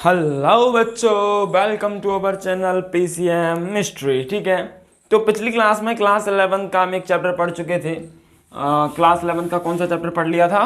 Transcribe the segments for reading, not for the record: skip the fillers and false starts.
Hello बच्चों, welcome to our channel PCM mystery. ठीक है, तो पिछली क्लास में क्लास 11 का हम एक चैप्टर पढ़ चुके थे। क्लास 11 का कौन सा चैप्टर पढ़ लिया था?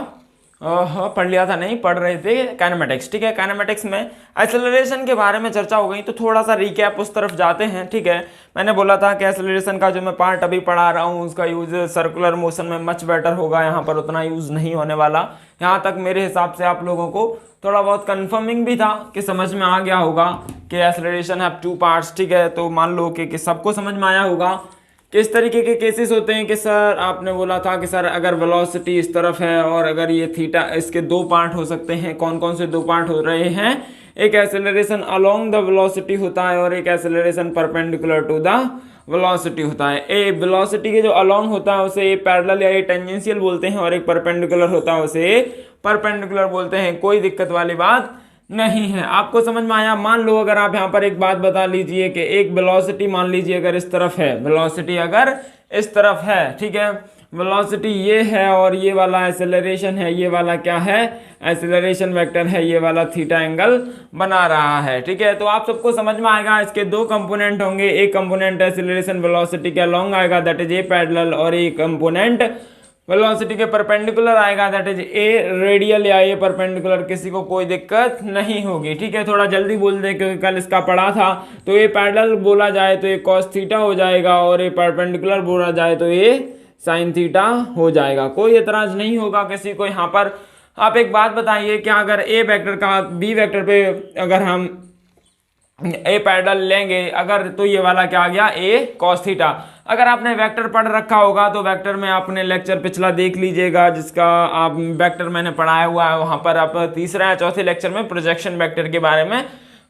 पढ़ लिया था, नहीं पढ़ रहे थे, काइनेमेटिक्स। ठीक है, काइनेमेटिक्स में एक्सेलरेशन के बारे में चर्चा हो गई, तो थोड़ा सा रिकैप उस तरफ जाते हैं। ठीक है, मैंने बोला था कि एक्सेलरेशन का जो मैं पार्ट अभी पढ़ा रहा हूँ उसका यूज सर्कुलर मोशन में मच बेटर होगा, यहाँ पर उतना यूज नहीं होने वाला। यहाँ तक मेरे हिसाब से आप लोगों को थोड़ा बहुत कंफर्मिंग भी था कि समझ में आ गया होगा कि एक्सेलरेशन हैव टू पार्ट्स। ठीक है, तो मान लो कि सबको समझ में आया होगा किस तरीके के केसेस होते हैं कि सर आपने बोला था कि सर अगर वेलोसिटी इस तरफ है और अगर ये थीटा, इसके दो पार्ट हो सकते हैं। कौन कौन से दो पार्ट हो रहे हैं? एक एक्सेलरेशन अलोंग द वेलोसिटी होता है और एक acceleration perpendicular to the velocity होता है। ए वेलोसिटी के जो अलोंग होता है उसे ए पैरेलल या ए टेंजेंशियल बोलते हैं और एक परपेंडिकुलर होता है उसे ए परपेंडिकुलर बोलते हैं। कोई दिक्कत वाली बात नहीं है, आपको समझ में आया? मान लो अगर आप यहाँ पर एक बात बता लीजिए कि एक वेलोसिटी मान लीजिए अगर इस तरफ है, वेलोसिटी अगर इस तरफ है, ठीक है, वेलोसिटी ये है और ये वाला एक्सेलरेशन है, ये वाला क्या है? एक्सेलरेशन वेक्टर है, ये वाला थीटा एंगल बना रहा है। ठीक है, तो आप सबको समझ में आएगा इसके दो कंपोनेंट होंगे। एक कंपोनेंट एक्सेलरेशन वेलोसिटी के अलोंग आएगा, दैट इज ए पैरेलल, और एक कंपोनेंट वेलोसिटी के परपेंडिकुलर आएगा, दैट इज ए रेडियल या ए परपेंडिकुलर। किसी को कोई दिक्कत नहीं होगी। ठीक है, थोड़ा जल्दी बोल दे क्योंकि कल इसका पढ़ा था। तो ए पैरेलल बोला जाए तो ये कॉस थीटा हो जाएगा और ए परपेंडिकुलर बोला जाए तो ये साइन थीटा हो जाएगा। कोई एतराज नहीं होगा किसी को यहाँ पर। आप एक बात बताइए, क्या अगर ए वेक्टर का बी वेक्टर पे अगर हम ए पैरेलल लेंगे अगर, तो ये वाला क्या आ गया? ए कॉस थीटा। अगर आपने वेक्टर पढ़ रखा होगा तो वेक्टर में आपने लेक्चर पिछला देख लीजिएगा जिसका आप वेक्टर मैंने पढ़ाया हुआ है, वहां पर आप तीसरा या चौथे लेक्चर में प्रोजेक्शन वेक्टर के बारे में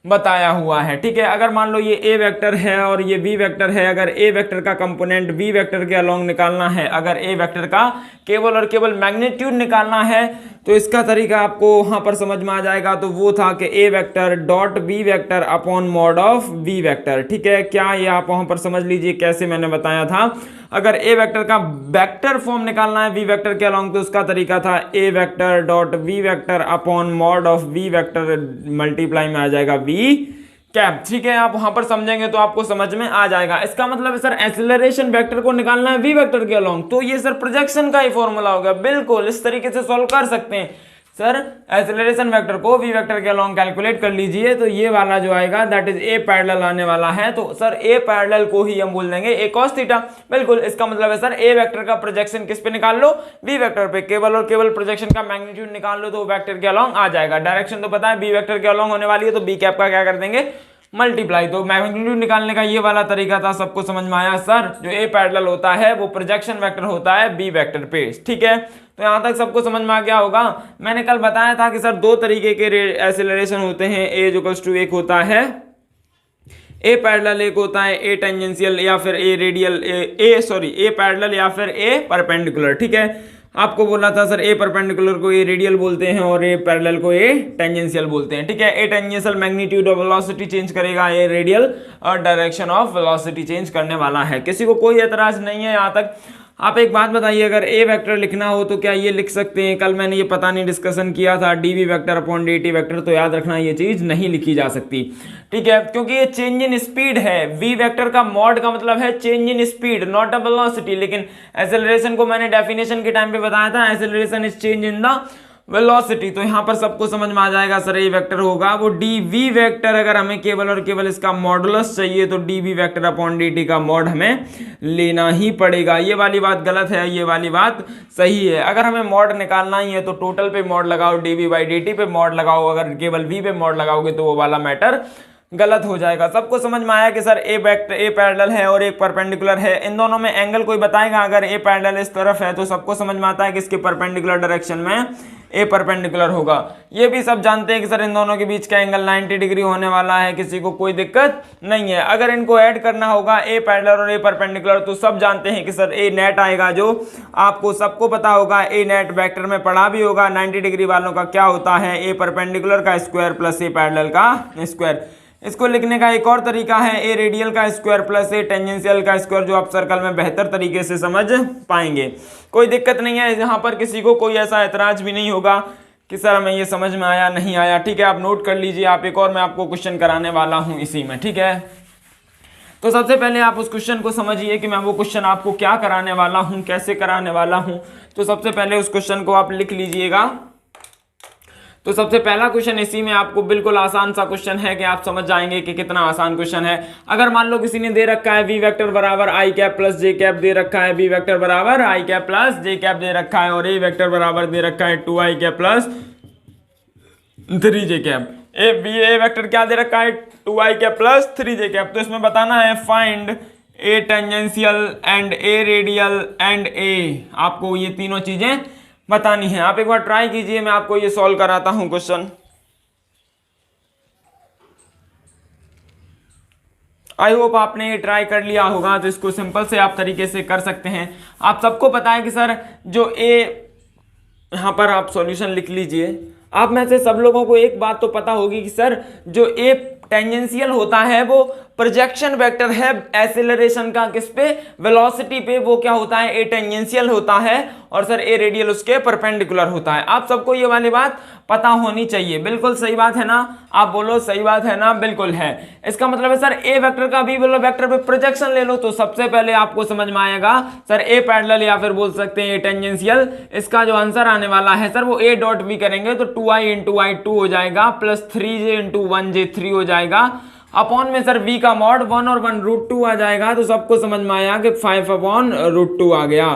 बताया हुआ है। ठीक है, अगर मान लो ये ए वेक्टर है और ये बी वेक्टर है, अगर ए वेक्टर का कंपोनेंट बी वेक्टर के अलोंग निकालना है, अगर ए वेक्टर का केवल और केवल मैग्नीट्यूड निकालना है, तो इसका तरीका आपको वहां पर समझ में आ जाएगा। तो वो था कि A vector dot B vector upon mod of B vector. ठीक है, क्या ये आप वहां पर समझ लीजिए कैसे मैंने बताया था। अगर ए वेक्टर का वेक्टर फॉर्म निकालना है बी वेक्टर के अलोंग तो उसका तरीका था A vector dot B vector upon mod of B vector multiply में आ जाएगा बी कैप। ठीक है, आप वहां पर समझेंगे तो आपको समझ में आ जाएगा। इसका मतलब है सर एक्सेलरेशन वेक्टर को निकालना है वी वेक्टर के अलोंग, तो ये सर प्रोजेक्शन का ही फॉर्मूला होगा। बिल्कुल इस तरीके से सॉल्व कर सकते हैं सर। एक्सेलरेशन वेक्टर को वी वेक्टर के अलोंग कैलकुलेट कर लीजिए तो ये वाला जो आएगा दैट इज ए पैरेलल आने वाला है। तो सर ए पैरेलल को ही हम बोल देंगे ए कॉस थीटा। बिल्कुल, इसका मतलब है सर ए वेक्टर का प्रोजेक्शन किस पे निकाल लो? वी वेक्टर पे। केवल और केवल प्रोजेक्शन का मैग्नीट्यूड निकाल लो तो वेक्टर के अलोंग आ जाएगा। डायरेक्शन तो पता है बी वेक्टर के अलोंग होने वाली है, तो बी कैप का क्या कर देंगे? मल्टीप्लाई। तो मैग्नीट्यूड निकालने का ये वाला तरीका था, सबको समझ में आया सर? जो ए पैरेलल होता है वो प्रोजेक्शन वेक्टर होता है बी वेक्टर पे। ठीक है, तो यहां तक सबको समझ में आ गया होगा। मैंने कल बताया था कि सर दो तरीके के एक्सेलरेशन होते हैं। ए इक्वल्स टू एक होता है ए पैरेलल, एक होता है ए टेंजेंशियल या फिर ए रेडियल, ए पैरेलल या फिर ए परपेंडिकुलर। ठीक है, आपको बोला था सर ए परपेंडिकुलर को ए रेडियल बोलते हैं और ए पैरेलल को ए टेंजेंशियल बोलते हैं। ठीक है, ए tangential magnitude of velocity change करेगा, ए रेडियल और डायरेक्शन ऑफ वेलोसिटी चेंज करने वाला है। किसी को कोई एतराज नहीं है यहाँ तक? आप एक बात बताइए, अगर ए वेक्टर लिखना हो तो क्या ये लिख सकते हैं? कल मैंने ये पता नहीं डिस्कशन किया था d v vector upon d t vector, तो याद रखना ये चीज नहीं लिखी जा सकती। ठीक है, क्योंकि ये चेंज इन स्पीड है। वी वेक्टर का मॉड का मतलब है change in speed, not a velocity. लेकिन एक्सेलरेशन को मैंने डेफिनेशन के टाइम पे बताया था, acceleration is change in the velocity. तो यहाँ पर सबको समझ में आ जाएगा सर ए वेक्टर होगा वो डी वी वेक्टर। अगर हमें केवल और केवल इसका मॉडुलस चाहिए तो d v vector upon d t का मॉड हमें लेना ही पड़ेगा। ये वाली बात गलत है, ये वाली बात सही है। अगर हमें मॉड निकालना ही है तो टोटल पे मॉड लगाओ, d v by d t पे मॉड लगाओ। अगर केवल वी पे मॉड लगाओगे तो वो वाला मैटर गलत हो जाएगा। सबको समझ में आया कि sir A vector A parallel है और एक परपेंडिकुलर है। इन दोनों में एंगल कोई बताएगा? अगर ए पैरेलल इस तरफ है तो सबको समझ में आता है कि इसके परपेंडिकुलर डायरेक्शन में ए परपेंडिकुलर होगा। ये भी सब जानते हैं कि सर इन दोनों के बीच का एंगल 90 डिग्री होने वाला है, किसी को कोई दिक्कत नहीं है। अगर इनको ऐड करना होगा ए पैरेलल और ए परपेंडिकुलर तो सब जानते हैं कि सर ए नेट आएगा, जो आपको सबको पता होगा। ए नेट वेक्टर में पढ़ा भी होगा। 90 डिग्री वालों का क्या होता है? ए परपेंडिकुलर का स्क्वायर प्लस ए पैरेलल का स्क्वायर। इसको लिखने का एक और तरीका है ए रेडियल का स्क्वायर प्लस ए टेंजेंशियल का स्क्वायर, जो आप सर्कल में बेहतर तरीके से समझ पाएंगे। कोई दिक्कत नहीं है यहाँ पर, किसी को कोई ऐसा एतराज भी नहीं होगा कि सर हमें ये समझ में आया नहीं आया। ठीक है, आप नोट कर लीजिए। आप एक और मैं आपको क्वेश्चन कराने वाला हूं इसी में। ठीक है, तो सबसे पहले आप उस क्वेश्चन को समझिए कि मैं वो क्वेश्चन आपको क्या कराने वाला हूं, कैसे कराने वाला हूं। तो सबसे पहले उस क्वेश्चन को आप लिख लीजिएगा। तो सबसे पहला क्वेश्चन इसी में आपको बिल्कुल आसान सा क्वेश्चन है कि आप समझ जाएंगे कि कितना आसान क्वेश्चन है। अगर मान लो किसी ने दे रखा है वी वेक्टर बराबर आई कैप प्लस जे कैप दे रखा है, बी वेक्टर बराबर आई कैप प्लस जे कैप दे रखा है, और ए वेक्टर बराबर दे रखा है 2i cap plus 3j cap. A vector क्या दे रखा है 2i cap plus 3j cap. तो इसमें बताना है find a tangential and a radial and a, आपको ये तीनों चीजें बतानी है। आप एक बार ट्राई कीजिए, मैं आपको ये सॉल्व कराता हूं क्वेश्चन। आई होप आपने ये ट्राई कर लिया होगा। तो इसको सिंपल से आप तरीके से कर सकते हैं। आप सबको पता है कि सर जो ए, यहां पर आप सॉल्यूशन लिख लीजिए। आप में से सब लोगों को एक बात तो पता होगी कि सर जो ए टेंजेंशियल होता है वो प्रोजेक्शन वेक्टर है एक्सेलरेशन का, किस पे, वेलोसिटी पे। वो क्या होता है, ए टेंजेंशियल होता है, और सर ए रेडियल उसके परपेंडिकुलर होता है। आप सबको ये वाली बात पता होनी चाहिए। बिल्कुल सही बात है ना, आप बोलो सही बात है ना, बिल्कुल है। इसका मतलब है सर ए वेक्टर का भी बोलो वेक्टर पे प्रोजेक्शन ले लो, तो सबसे पहले आपको समझ में आएगा सर ए पैरेलल, या फिर बोल सकते हैं ए टेंजेंशियल। इसका जो आंसर आने वाला है सर वो ए डॉट बी करेंगे तो 2i इंटू आई 2 हो जाएगा, प्लस 3j इंटू 1j 3 हो जाएगा, अपॉन में सर v का मॉड 1 और 1 √2 आ जाएगा। तो सबको समझ में आया कि 5/√2 आ गया।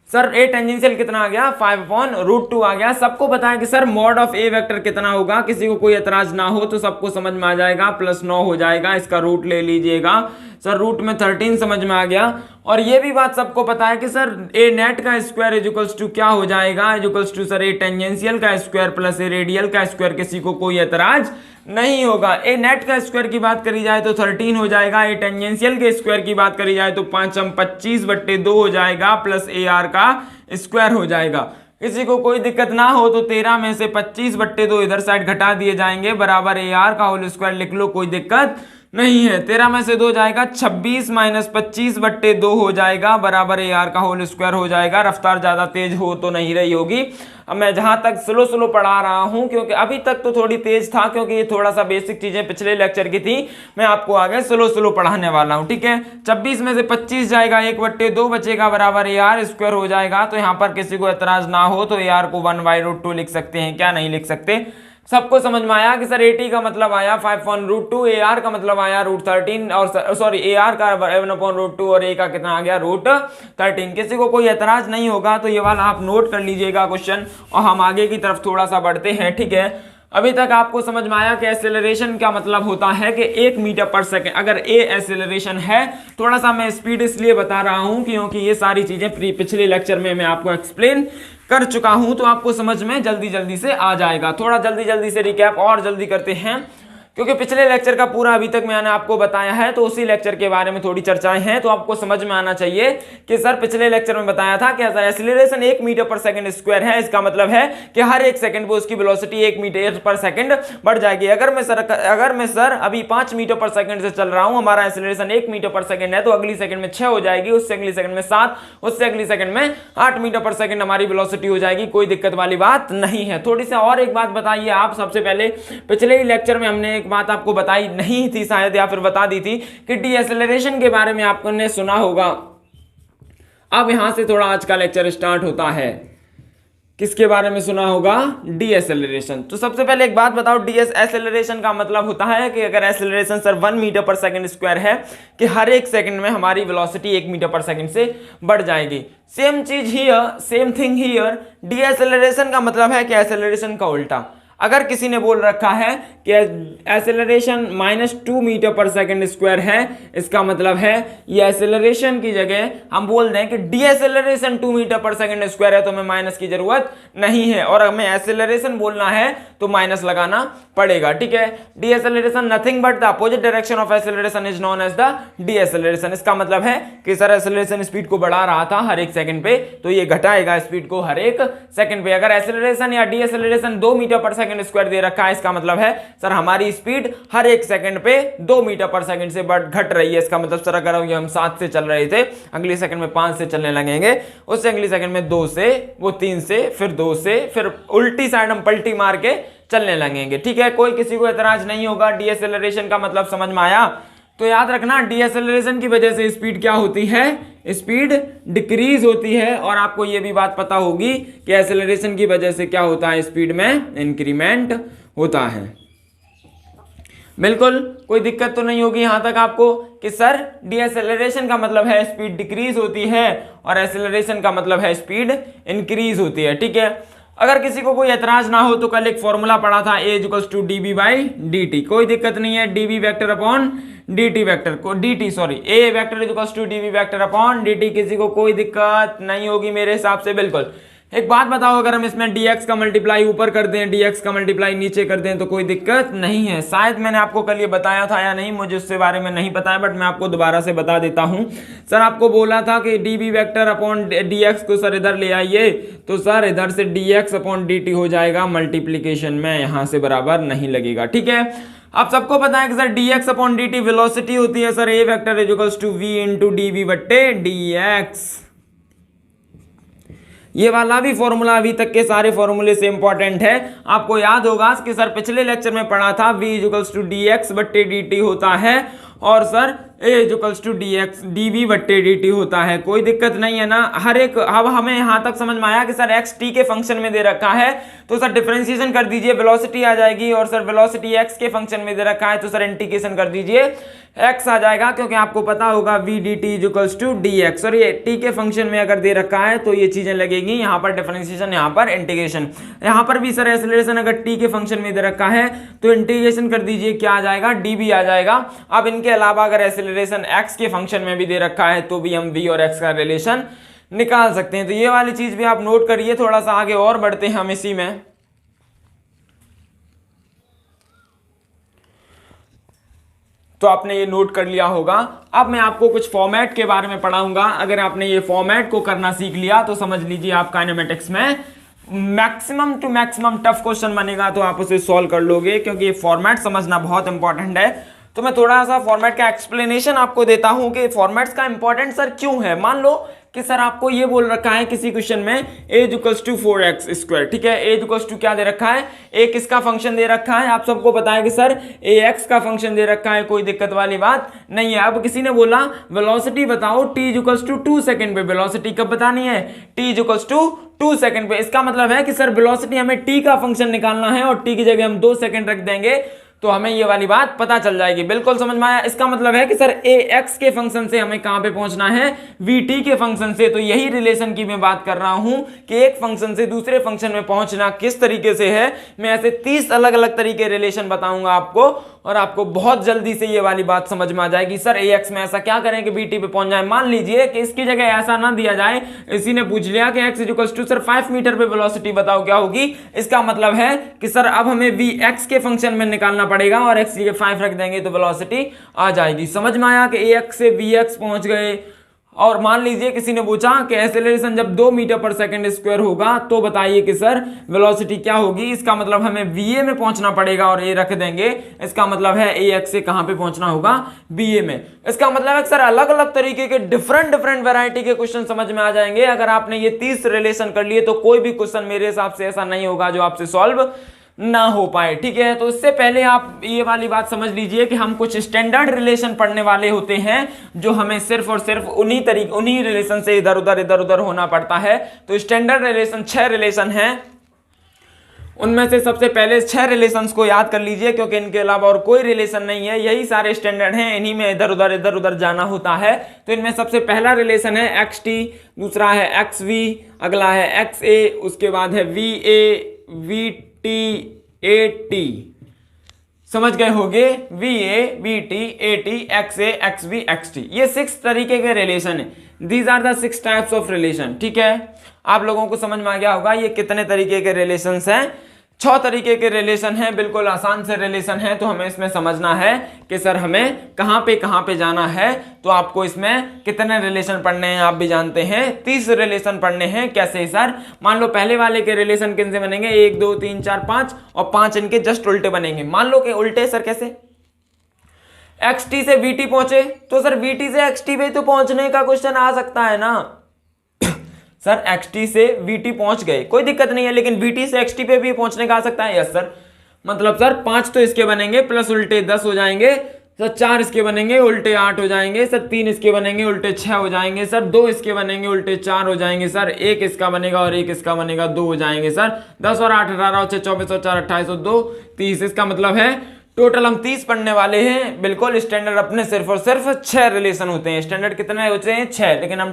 सर ए टेंजेंशियल कितना आ गया, 5/√2 आ गया। सबको पता है कि sir mod of A vector कितना होगा, किसी को कोई एतराज ना हो तो सबको समझ में आ जाएगा, +9 हो जाएगा। इसका रूट ले लीजिएगा सर, रूट में 13 समझ में आ गया। और ये भी बात सबको पता है कि सर ए नेट का स्क्वायर इक्वल्स टू क्या हो जाएगा, equals to sir a tangential का स्क्वायर प्लस ए रेडियल का स्क्वायर। किसी को कोई एतराज नहीं होगा। ए नेट का स्क्वायर की बात करी जाए तो 13 हो जाएगा, ए टेंजेंशियल के स्क्वायर की बात करी जाए तो 5/25/2 हो जाएगा, प्लस ए आर का स्क्वायर हो जाएगा। किसी को कोई दिक्कत ना हो तो 13 में से 25/2 इधर साइड घटा दिए जाएंगे, बराबर ए आर का होल स्क्वायर लिख लो, कोई दिक्कत नहीं है। 13 में से 2 जाएगा, 26 माइनस 25/2 हो जाएगा, बराबर ए आर का होल स्क्वायर हो जाएगा। रफ्तार ज्यादा तेज हो तो नहीं रही होगी। अब मैं जहां तक स्लो पढ़ा रहा हूं, क्योंकि अभी तक तो थोड़ी तेज था, क्योंकि ये थोड़ा सा बेसिक चीजें पिछले लेक्चर की थी। मैं आपको आगे स्लो पढ़ाने वाला हूं, ठीक है। 26 में से 25 जाएगा, 1/2 बचेगा, बराबर ए आर स्क्वायर हो जाएगा। तो यहाँ पर किसी को एतराज ना हो तो ए आर को 1/√2 लिख सकते हैं, क्या नहीं लिख सकते। सबको समझ में आया कि सर ए टी का मतलब आया 5/√2, ए आर का मतलब आया √13, और सॉरी ए आर का 1/√2 और ए का कितना आ गया √13। किसी को कोई एतराज नहीं होगा तो ये वाला आप नोट कर लीजिएगा क्वेश्चन, और हम आगे की तरफ थोड़ा सा बढ़ते हैं, ठीक है। अभी तक आपको समझ में आया कि एक्सेलरेशन का मतलब होता है कि 1 मीटर पर सेकंड। अगर ए एक्सेलरेशन है, थोड़ा सा मैं स्पीड इसलिए बता रहा हूं क्योंकि ये सारी चीजें पिछले लेक्चर में मैं आपको एक्सप्लेन कर चुका हूं, तो आपको समझ में जल्दी से आ जाएगा। थोड़ा जल्दी से रिकैप और जल्दी करते हैं, क्योंकि पिछले लेक्चर का पूरा अभी तक मैंने आपको बताया है, तो उसी लेक्चर के बारे में थोड़ी चर्चाएं हैं। तो आपको समझ में आना चाहिए कि सर पिछले लेक्चर में बताया था कि एक्सीलरेशन 1 मीटर पर सेकंड स्क्वायर है। इसका मतलब है कि हर 1 सेकंड पे उसकी वेलोसिटी 1 मीटर पर सेकंड बढ़ जाएगी। अगर मैं सर अभी 5 मीटर पर सेकंड से चल रहा हूं, हमारा एक्सीलरेशन 1 मीटर पर सेकंड है, तो अगली सेकंड में 6 हो जाएगी, उससे अगली सेकंड में 7, उससे अगली सेकंड में 8 मीटर पर सेकंड हमारी वेलोसिटी हो जाएगी। कोई दिक्कत वाली बात नहीं है। थोड़ी सी और एक बात बताइए आप। सबसे पहले पिछले ही लेक्चर में हमने एक बात आपको बताई नहीं थी शायद, या फिर बता दी थी कि डीएक्सेलरेशन के बारे में आपने सुना होगा। अब यहां से थोड़ा आज का लेक्चर स्टार्ट होता है। किसके बारे में सुना होगा, डीएक्सेलरेशन। तो सबसे पहले एक बात बताओ, डीएक्सेलरेशन का मतलब होता है कि अगर एक्सेलरेशन सर 1 मीटर पर सेकंड स्क्वायर है, कि हर 1 सेकंड में हमारी वेलोसिटी 1 मीटर पर सेकंड से बढ़ जाएगी। सेम चीज here, same thing here. Deceleration का मतलब है कि एक्सेलरेशन का उल्टा। अगर किसी ने बोल रखा है कि एक्सेलरेशन -2 मीटर पर सेकंड स्क्वायर है, इसका मतलब है ये एक्सेलरेशन की जगह हम बोल दें कि डीएक्सेलरेशन 2 मीटर पर सेकंड स्क्वायर है, तो हमें माइनस की जरूरत नहीं है। और हमें एक्सेलरेशन बोलना है तो माइनस लगाना पड़ेगा, ठीक है। Deceleration nothing but the opposite direction of acceleration is known as the deceleration. इसका मतलब है कि सर एक्सेलरेशन स्पीड को बढ़ा रहा था हर 1 सेकंड पे, तो ये घटाएगा स्पीड को हर 1 सेकंड पे। अगर एक्सेलरेशन या डीएक्सेलरेशन 2 मीटर पर सेकंड सेकंड स्क्वायर दे रखा है, इसका मतलब है सर हमारी स्पीड हर एक सेकंड पे 2 मीटर पर सेकंड से घट रही है। इसका मतलब सर अगर हम 7 से चल रहे थे, अगली सेकंड में 5 से चलने लगेंगे, उससे अगली सेकंड में 2 से, वो 3 से, फिर 2 से, फिर उल्टी साइड हम पलटी मार के चलने लगेंगे। ठीक है, कोई किसी को एतराज नहीं होगा। डीएसेलरेशन का मतलब समझ में आया? तो याद रखना डीएसेलरेशन की वजह से स्पीड क्या होती है, स्पीड डिक्रीज होती है। और आपको यह भी बात पता होगी कि एक्सेलरेशन की वजह से क्या होता है, स्पीड में इंक्रीमेंट होता है। बिल्कुल कोई दिक्कत तो नहीं होगी यहां तक आपको कि सर डीएसेलरेशन का मतलब है स्पीड डिक्रीज होती है और एक्सेलरेशन का मतलब है स्पीड इंक्रीज होती है। ठीक है, अगर किसी को कोई एतराज ना हो तो कल एक फॉर्मूला पढ़ा था a equals to dB by dt, कोई दिक्कत नहीं है। dB vector upon dt vector को a vector equals to dB vector upon dt, किसी को कोई दिक्कत नहीं होगी मेरे हिसाब से। बिल्कुल, एक बात बताओ, अगर हम इसमें dx का मल्टीप्लाई ऊपर कर दें, dx का मल्टीप्लाई नीचे कर दें तो कोई दिक्कत नहीं है। शायद मैंने आपको कल ये बताया था या नहीं, मुझे उसके बारे में नहीं पता है, बट मैं आपको दोबारा से बता देता हूं। सर आपको बोला था कि db वेक्टर अपॉन dx को सर इधर ले आइए, तो सर इधर से dx अपॉन dt हो जाएगा मल्टीप्लीकेशन में, यहां से बराबर नहीं लगेगा। ठीक है, आप सबको पता है कि sir dx upon dt velocity होती है sir a vector equals to v into dv बट्टे dx। ये वाला भी फॉर्मूला, अभी तक के सारे फॉर्मूले से इंपॉर्टेंट है। आपको याद होगा कि सर पिछले लेक्चर में पढ़ा था v इक्वल्स टू dx बट्टे dt होता है और sir a equals to dv बट्टे dt होता है। कोई दिक्कत नहीं है ना, हर एक। अब हमें यहां तक समझ में आया कि सर x t के फंक्शन में दे रखा है तो सर डिफरेंशिएशन कर दीजिए, वेलोसिटी आ जाएगी। और सर वेलोसिटी x के फंक्शन में दे रखा है तो सर इंटीग्रेशन कर दीजिए, x आ जाएगा, क्योंकि आपको पता होगा v dt equals to dx। और ये t के फंक्शन में अगर दे रखा है तो ये चीजें लगेगी, यहाँ पर डिफरेंशिएशन, यहाँ पर इंटीग्रेशन। यहाँ पर भी सर एक्सेलरेशन अगर t के फंक्शन में दे रखा है तो इंटीग्रेशन कर दीजिए, क्या आ जाएगा, dv आ जाएगा। अब इनके अलावा अगर एक्सेलरेशन x के फंक्शन में भी दे रखा है तो भी हम v और x का रिलेशन निकाल सकते हैं। तो ये वाली चीज भी आप नोट करिए। थोड़ा सा आगे और बढ़ते हैं हम इसी में। तो आपने ये नोट कर लिया होगा। अब मैं आपको कुछ फॉर्मेट के बारे में पढ़ाऊंगा। अगर आपने ये फॉर्मेट को करना सीख लिया तो समझ लीजिए आप काइनेमेटिक्स में maximum to maximum tough question बनेगा तो आप उसे सॉल्व कर लोगे, क्योंकि ये फॉर्मेट समझना बहुत इंपॉर्टेंट है। तो मैं थोड़ा सा फॉर्मेट का एक्सप्लेनेशन आपको देता हूं कि फॉर्मेट्स का इंपॉर्टेंट सर क्यों है। मान लो कि सर आपको ये बोल रखा है किसी क्वेश्चन में a equals to 4x square. ठीक है, a इक्वल्स टू क्या दे रखा है, a किसका फंक्शन दे रखा है, आप सबको पता है कि सर ax का फंक्शन दे रखा है, कोई दिक्कत वाली बात नहीं है। अब किसी ने बोला वेलोसिटी बताओ t इक्वल्स टू 2 सेकंड पे, वेलोसिटी कब बतानी है, t इक्वल्स टू 2 सेकंड पे। इसका मतलब है कि सर वेलोसिटी हमें t का फंक्शन निकालना है और t की जगह हम 2 सेकंड रख देंगे तो हमें ये वाली बात पता चल जाएगी। बिल्कुल समझ में आया। इसका मतलब है कि सर ax के फंक्शन से हमें कहां पे पहुंचना है, vt के फंक्शन से। तो यही रिलेशन की मैं बात कर रहा हूं कि एक फंक्शन से दूसरे फंक्शन में पहुंचना किस तरीके से है। मैं ऐसे 30 अलग अलग तरीके रिलेशन बताऊंगा आपको और आपको बहुत जल्दी से ये वाली बात समझ में आ जाएगी। सर ax में ऐसा क्या करें कि vt पे पहुंच जाए। मान लीजिए कि इसकी जगह ऐसा ना दिया जाए, इसी ने पूछ लिया कि x equals to sir 5 metre पे वेलोसिटी बताओ क्या होगी। इसका मतलब है कि सर अब हमें vx के फंक्शन में निकालना पड़ेगा और x की जगह 5 रख देंगे तो वेलोसिटी आ जाएगी। समझ में आया कि ax से vx पहुंच गए। और मान लीजिए किसी ने पूछा कि एक्सेलरेशन जब 2 मीटर पर सेकंड स्क्वायर होगा तो बताइए कि सर वेलोसिटी क्या होगी। इसका मतलब हमें va में पहुंचना पड़ेगा और a रख देंगे। इसका मतलब है ax से कहां पे पहुंचना होगा, va में। इसका मतलब है सर अलग अलग तरीके के डिफरेंट वैरायटी के क्वेश्चन समझ में आ जाएंगे। अगर आपने ये 30 रिलेशन कर लिए तो कोई भी क्वेश्चन मेरे हिसाब से ऐसा नहीं होगा जो आपसे सॉल्व ना हो पाए। ठीक है, तो इससे पहले आप ये वाली बात समझ लीजिए कि हम कुछ स्टैंडर्ड रिलेशन पढ़ने वाले होते हैं जो हमें सिर्फ और सिर्फ उन्हीं रिलेशन से इधर उधर होना पड़ता है। तो स्टैंडर्ड रिलेशन 6 रिलेशन हैं, उनमें से सबसे पहले 6 रिलेशंस को याद कर लीजिए, क्योंकि इनके अलावा और कोई रिलेशन नहीं है, यही सारे स्टैंडर्ड हैं, इन्हीं में इधर उधर जाना होता है। तो इनमें सबसे पहला रिलेशन है xt, दूसरा है xv, अगला है xa, उसके बाद है va, vt, at। समझ गए होंगे, va, vt, at, xa, xv, xt। ये 6 तरीके के रिलेशन है। These are the 6 types of relation. ठीक है, आप लोगों को समझ में आ गया होगा ये कितने तरीके के रिलेशंस हैं। 6 तरीके के रिलेशन है, बिल्कुल आसान से रिलेशन है। तो हमें इसमें समझना है कि सर हमें कहां पे जाना है। तो आपको इसमें कितने रिलेशन पढ़ने हैं आप भी जानते हैं, 30 रिलेशन पढ़ने हैं। कैसे सर? मान लो पहले वाले के रिलेशन किन से बनेंगे, 1 2 3 4 5 और 5 इनके जस्ट उल्टे बनेंगे। मान लो कि उल्टे सर कैसे, XT से VT पहुंचे तो सर VT से XT पे तो पहुंचने का क्वेश्चन आ सकता है ना। सर XT से VT पहुंच गए कोई दिक्कत नहीं है, लेकिन VT से XT पे भी पहुंचने का आ सकता है। यस सर, मतलब सर 5 तो इसके बनेंगे प्लस उल्टे 10 हो जाएंगे सर, 4 इसके बनेंगे उल्टे 8 हो जाएंगे सर, 3 इसके बनेंगे उल्टे 6 हो जाएंगे सर, 2 इसके बनेंगे उल्टे 4 हो जाएंगे सर, 1 इसका बनेगा और 1 इसका बनेगा 2 हो जाएंगे सर। 10 और 8 18 और 6 24 और 4 28 और 2 30। इसका मतलब है टोटल हम 30 पढ़ने वाले हैं। बिल्कुल स्टैंडर्ड अपने सिर्फ और सिर्फ 6 रिलेशन होते हैं। स्टैंडर्ड कितने होते हैं? 6, लेकिन हम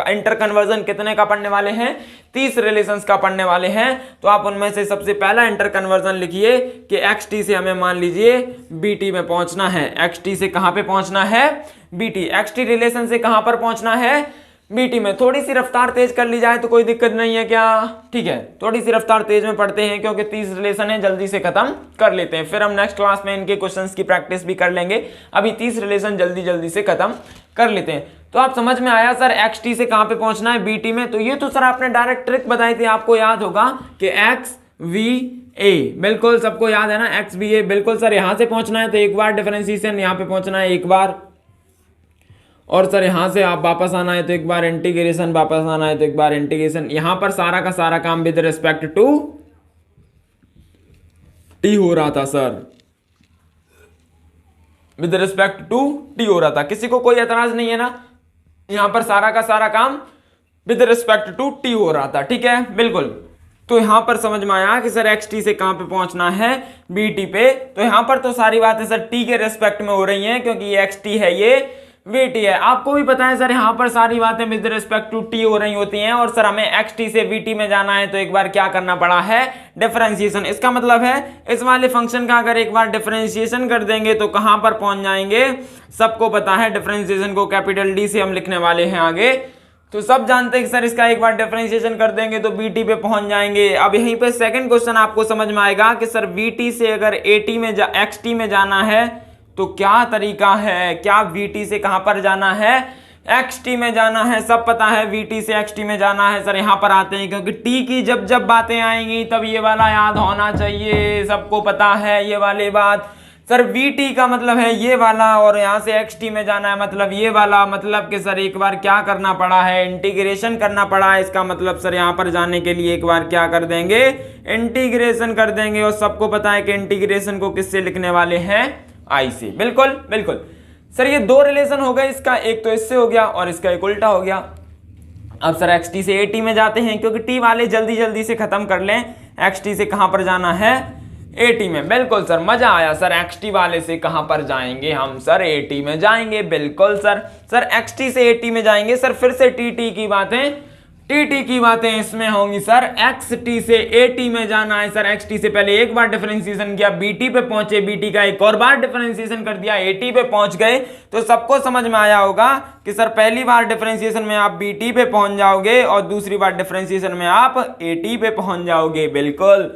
इंटर कन्वर्जन कितने का पढ़ने वाले हैं? 30 रिलेशंस का पढ़ने वाले हैं। तो आप उनमें से सबसे पहला इंटर कन्वर्जन लिखिए कि XT से हमें मान लीजिए BT में पहुंचना है। XT से कहां पे पहुंचना है? BT। XT रिलेशन से कहां पर पहुंचना है? BT में। थोड़ी सी रफ्तार तेज कर ली जाए तो कोई दिक्कत नहीं है क्या? ठीक है, थोड़ी सी रफ्तार तेज में पढ़ते हैं क्योंकि 30 रिलेशन है, जल्दी से खत्म कर लेते हैं। फिर हम नेक्स्ट क्लास में इनके क्वेश्चंस की प्रैक्टिस भी कर लेंगे। अभी 30 रिलेशन जल्दी से खत्म कर लेते हैं। तो आप समझ में आया सर XT से कहां पे पहुंचना है? BT में। तो ये तो सर आपने डायरेक्ट ट्रिक बताई थी, आपको याद होगा कि XVA, बिल्कुल सबको याद है ना XVA। बिल्कुल सर, यहां से पहुंचना है तो एक बार डिफरेंशिएशन, यहां पे पहुंचना है एक बार, और सर यहां से आप वापस आना है तो एक बार इंटीग्रेशन, वापस आना है तो एक बार इंटीग्रेशन। यहां पर सारा का सारा काम विद रिस्पेक्ट टू T हो रहा था sir, with respect to T हो रहा था। किसी को कोई एतराज नहीं है ना? यहां पर सारा का सारा काम विद रिस्पेक्ट टू T हो रहा था, ठीक है बिल्कुल। तो यहां पर समझ में आया कि सर XT से कहां पे पहुंचना है? BT पे। तो यहां पर तो सारी बातें सर T के रिस्पेक्ट में हो रही हैं क्योंकि ये XT है, ये VT है। आपको भी पता है सर यहाँ पर सारी बातें विद रिस्पेक्ट टू T हो रही होती हैं। और सर हमें XT से VT में जाना है तो एक बार क्या करना पड़ा है? डिफरेंशिएशन। इसका मतलब है इस वाले फंक्शन का अगर एक बार डिफरेंशिएशन कर देंगे तो कहां पर पहुंच जाएंगे? सबको पता है डिफरेंशिएशन को कैपिटल D से हम लिखने वाले हैं आगे। तो सब जानते हैं कि सर इसका एक बार डिफरेंशिएशन कर देंगे तो BT पे पहुंच जाएंगे। अब यहीं पे सेकंड क्वेश्चन आपको समझ में आएगा कि सर VT से अगर XT में जाना है तो क्या तरीका है? क्या VT से कहां पर जाना है? XT में जाना है। सब पता है VT से XT में जाना है। सर यहां पर आते हैं क्योंकि T की जब जब बातें आएंगी तब ये वाला याद होना चाहिए, सबको पता है ये वाली बात। सर VT का मतलब है ये वाला और यहां से XT में जाना है मतलब ये वाला। मतलब कि सर एक बार क्या करना पड़ा है? इंटीग्रेशन करना पड़ा है। इसका मतलब सर यहां पर जाने के लिए एक बार क्या कर देंगे? इंटीग्रेशन कर देंगे। और सबको पता है कि इंटीग्रेशन को किससे लिखने वाले हैं? I से। बिल्कुल बिल्कुल सर, ये 2 रिलेशन हो गए। इसका एक तो इससे हो गया और इसका एक उल्टा हो गया। अब सर XT से AT में जाते हैं क्योंकि T वाले जल्दी से खत्म कर लें। XT से कहां पर जाना है? AT में। बिल्कुल सर, मजा आया सर। XT वाले से कहां पर जाएंगे हम? सर AT में जाएंगे। बिल्कुल सर XT से AT में जाएंगे। सर फिर से TT की बातें इसमें होंगी। सर XT से AT में जाना है। सर XT से पहले एक बार डिफरेंशिएशन किया, BT पे पहुंचे, BT का एक और बार डिफरेंशिएशन कर दिया, AT पे पहुंच गए। तो सबको समझ में आया होगा कि सर पहली बार डिफरेंशिएशन में आप BT पे पहुंच जाओगे और दूसरी बार डिफरेंशिएशन में आप AT पे पहुंच जाओगे। बिल्कुल।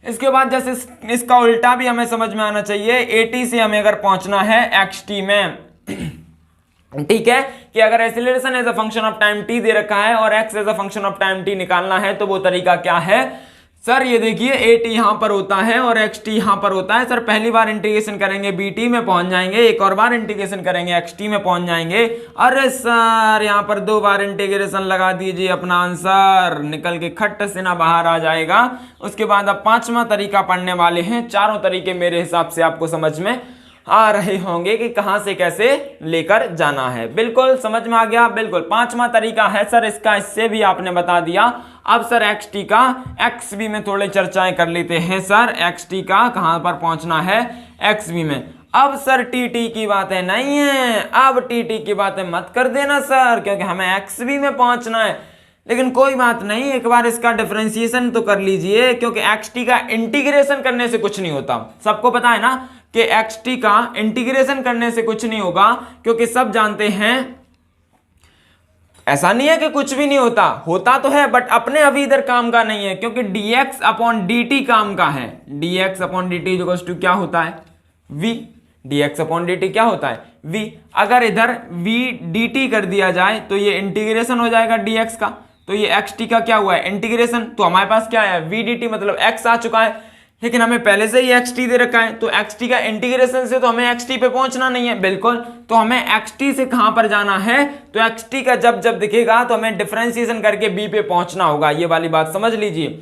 इसके बाद जैसे इसका उल्टा भी हमें समझ में आना चाहिए। AT से हमें अगर पहुंचना है XT में, ठीक है, कि अगर acceleration as a function of time t दे रखा है और x as a function of time t निकालना है तो वो तरीका क्या है? सर ये देखिए AT यहां पर होता है और XT यहां पर होता है। सर पहली बार इंटीग्रेशन करेंगे BT में पहुंच जाएंगे, एक और बार इंटीग्रेशन करेंगे XT में पहुंच जाएंगे। अरे सर यहां पर 2 बार इंटीग्रेशन लगा दीजिए, अपना आंसर निकल के खट्ट से ना बाहर आ जाएगा। उसके बाद अब 5वां तरीका पढ़ने वाले हैं। चारों तरीके मेरे हिसाब से आपको समझ में आ रहे होंगे कि कहां से कैसे लेकर जाना है। बिल्कुल समझ में आ गया। बिल्कुल 5वां तरीका है सर इसका, इससे भी आपने बता दिया। अब सर XT का XV में थोड़ी चर्चाएं कर लेते हैं। सर XT का कहां पर पहुंचना है? XV में। अब सर TT की बातें नहीं है, अब TT की बातें मत कर देना सर, क्योंकि हमें XV में पहुंचना है। लेकिन कोई बात नहीं, एक बार इसका डिफरेंशिएशन तो कर लीजिए, क्योंकि XT का इंटीग्रेशन करने से कुछ नहीं होता। सबको पता है ना कि XT का इंटीग्रेशन करने से कुछ नहीं होगा, क्योंकि सब जानते हैं ऐसा नहीं है कि कुछ भी नहीं होता, होता तो है बट अपने अभी इधर काम का नहीं है, क्योंकि dx अपॉन dt काम का है। dx अपॉन dt टू क्या होता है v, dx अपॉन dt क्या होता है v। अगर इधर v dt कर दिया जाए तो ये इंटीग्रेशन हो जाएगा dx का, तो ये xt का क्या हुआ है इंटीग्रेशन, तो हमारे पास क्या है v dt मतलब x आ चुका है, लेकिन हमें पहले से ही xt दे रखा है, तो xt का इंटीग्रेशन से तो हमें xt पे पहुंचना नहीं है बिल्कुल, तो हमें xt से कहां पर जाना है, तो xt का जब जब दिखेगा तो हमें डिफरेंशिएशन करके b पे पहुंचना होगा। ये वाली बात समझ लीजिए,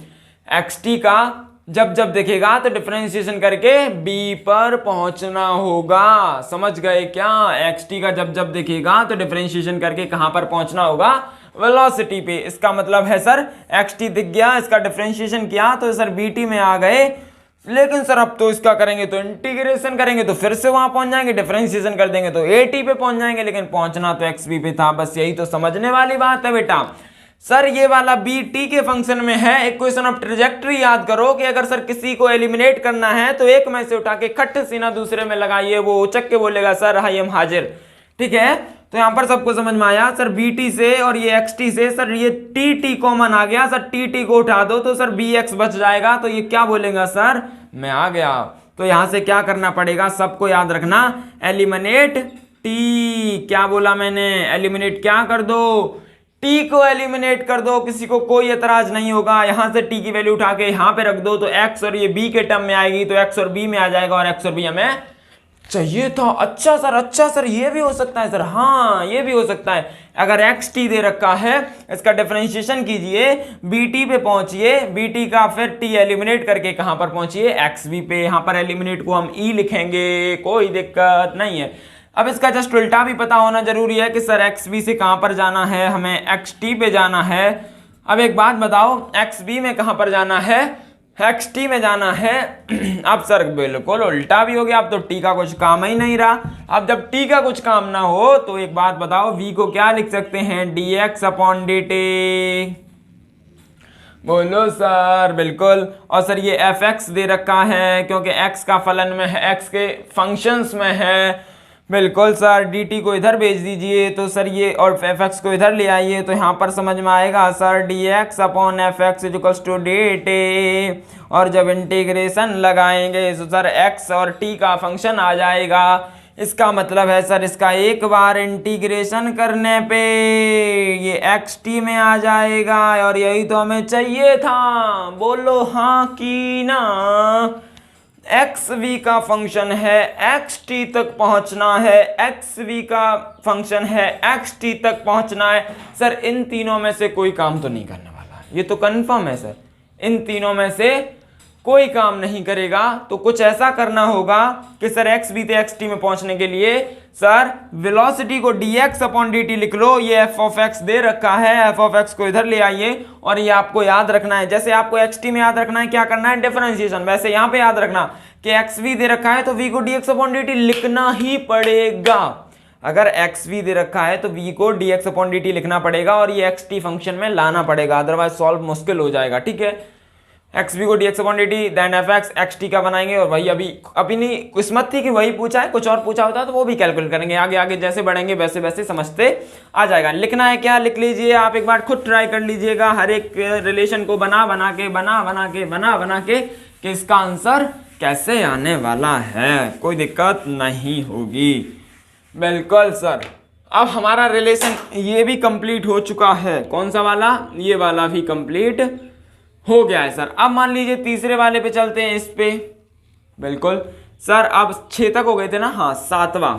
xt का जब जब दिखेगा तो डिफरेंशिएशन करके b पर पहुंचना होगा। समझ गए क्या? xt का जब जब दिखेगा तो डिफरेंशिएशन करके कहां पर पहुंचना होगा, वेलोसिटी पे। इसका मतलब है सर xt दिख गया, इसका डिफरेंशिएशन किया तो सर bt में आ गए, लेकिन सर अब तो इसका करेंगे तो इंटीग्रेशन करेंगे तो फिर से वहां पहुंच जाएंगे, डिफरेंशिएशन कर देंगे तो at पे पहुंच जाएंगे, लेकिन पहुंचना तो xb पे था। बस यही तो समझने वाली बात है बेटा। सर ये वाला bt के फंक्शन में है इक्वेशन ऑफ ट्रेजेक्टरी। याद करो कि अगर सर किसी को एलिमिनेट करना है तो एक में से उठा के खट सीना दूसरे में लगाइए, वो उचक के बोलेगा सर हाई एम हाजिर। ठीक है, तो यहां पर सबको समझ में आया सर bt से और ये xt से, सर ये tt कॉमन आ गया, सर tt को उठा दो तो सर bx बच जाएगा, तो ये क्या बोलेगा सर मैं आ गया। तो यहां से क्या करना पड़ेगा सबको याद रखना, एलिमिनेट t। क्या बोला मैंने? एलिमिनेट क्या कर दो, t को एलिमिनेट कर दो, किसी को कोई एतराज नहीं होगा। यहां से t की वैल्यू उठा के यहां पे रख दो तो x और ये b के टर्म में आएगी, तो x और b में आ जाएगा, और x और b हमें चाहिए था। अच्छा सर ये भी हो सकता है सर, हाँ ये भी हो सकता है। अगर xt दे रखा है, इसका डिफरेंशिएशन कीजिए, bt पे पहुंचिए, bt का फिर t एलिमिनेट करके कहां पर पहुंचिए xb पे। यहां पर एलिमिनेट को हम e लिखेंगे, कोई दिक्कत नहीं है। अब इसका जस्ट उल्टा भी पता होना जरूरी है कि सर xb से कहां पर जाना है, हमें xt पे जाना है। अब एक बात बताओ, xb में कहां पर जाना है, xt में जाना है। अब सर बिल्कुल उल्टा भी हो गया, अब तो t का कुछ काम ही नहीं रहा। अब जब t का कुछ काम ना हो तो एक बात बताओ, v को क्या लिख सकते हैं, dx अपॉन dt। बोलो सर बिल्कुल। और सर ये fx दे रखा है क्योंकि x का फलन में है, x के फंक्शंस में है। बिल्कुल सर, dt को इधर भेज दीजिए तो सर ये, और fx को इधर ले आइए तो यहाँ पर समझ में आएगा sir dx upon fx equals to dt। और जब इंटीग्रेशन लगाएंगे तो सर x और t का फंक्शन आ जाएगा। इसका मतलब है सर इसका एक बार इंटीग्रेशन करने पे ये xt में आ जाएगा, और यही तो हमें चाहिए था। बोलो हाँ कि ना? xv का फंक्शन है xt तक पहुंचना है, xv का फंक्शन है xt तक पहुंचना है। सर इन तीनों में से कोई काम तो नहीं करने वाला, ये तो कंफर्म है सर, इन तीनों में से कोई काम नहीं करेगा। तो कुछ ऐसा करना होगा कि सर xv से xt में पहुंचने के लिए सर वेलोसिटी को dx अपॉन dt लिख लो। ये f ऑफ x दे रखा है, f ऑफ x को इधर ले आइए, और ये आपको याद रखना है, जैसे आपको xt में याद रखना है क्या करना है डिफरेंशिएशन, वैसे यहाँ पे याद रखना कि xv दे रखा है तो v को dx अपॉन dt लिखना ही पड़ेगा। अगर xv दे रखा है तो v को dx अपॉन dt लिखना पड़ेगा, और ये xt फंक्शन में लाना पड़ेगा, अदरवाइज सॉल्व मुश्किल हो जाएगा। ठीक है, xv को dx upon dt then fx xt का बनाएंगे। और भाई अभी नहीं, किस्मत थी कि वही पूछा है, कुछ और पूछा होता तो वो भी कैलकुलेट करेंगे। आगे आगे जैसे बढ़ेंगे वैसे वैसे समझते आ जाएगा। लिखना है क्या, लिख लीजिए आप, एक बार खुद ट्राई कर लीजिएगा हर एक रिलेशन को बना बना के कि इसका आंसर कैसे आने वाला है, कोई दिक्कत नहीं होगी। बिल्कुल सर, अब हमारा रिलेशन ये भी कंप्लीट हो चुका है। कौन सा वाला? ये वाला भी कंप्लीट हो गया है सर। अब मान लीजिए तीसरे वाले पे चलते हैं, इस पे। बिल्कुल सर, अब 6 तक हो गए थे ना, हाँ 7वां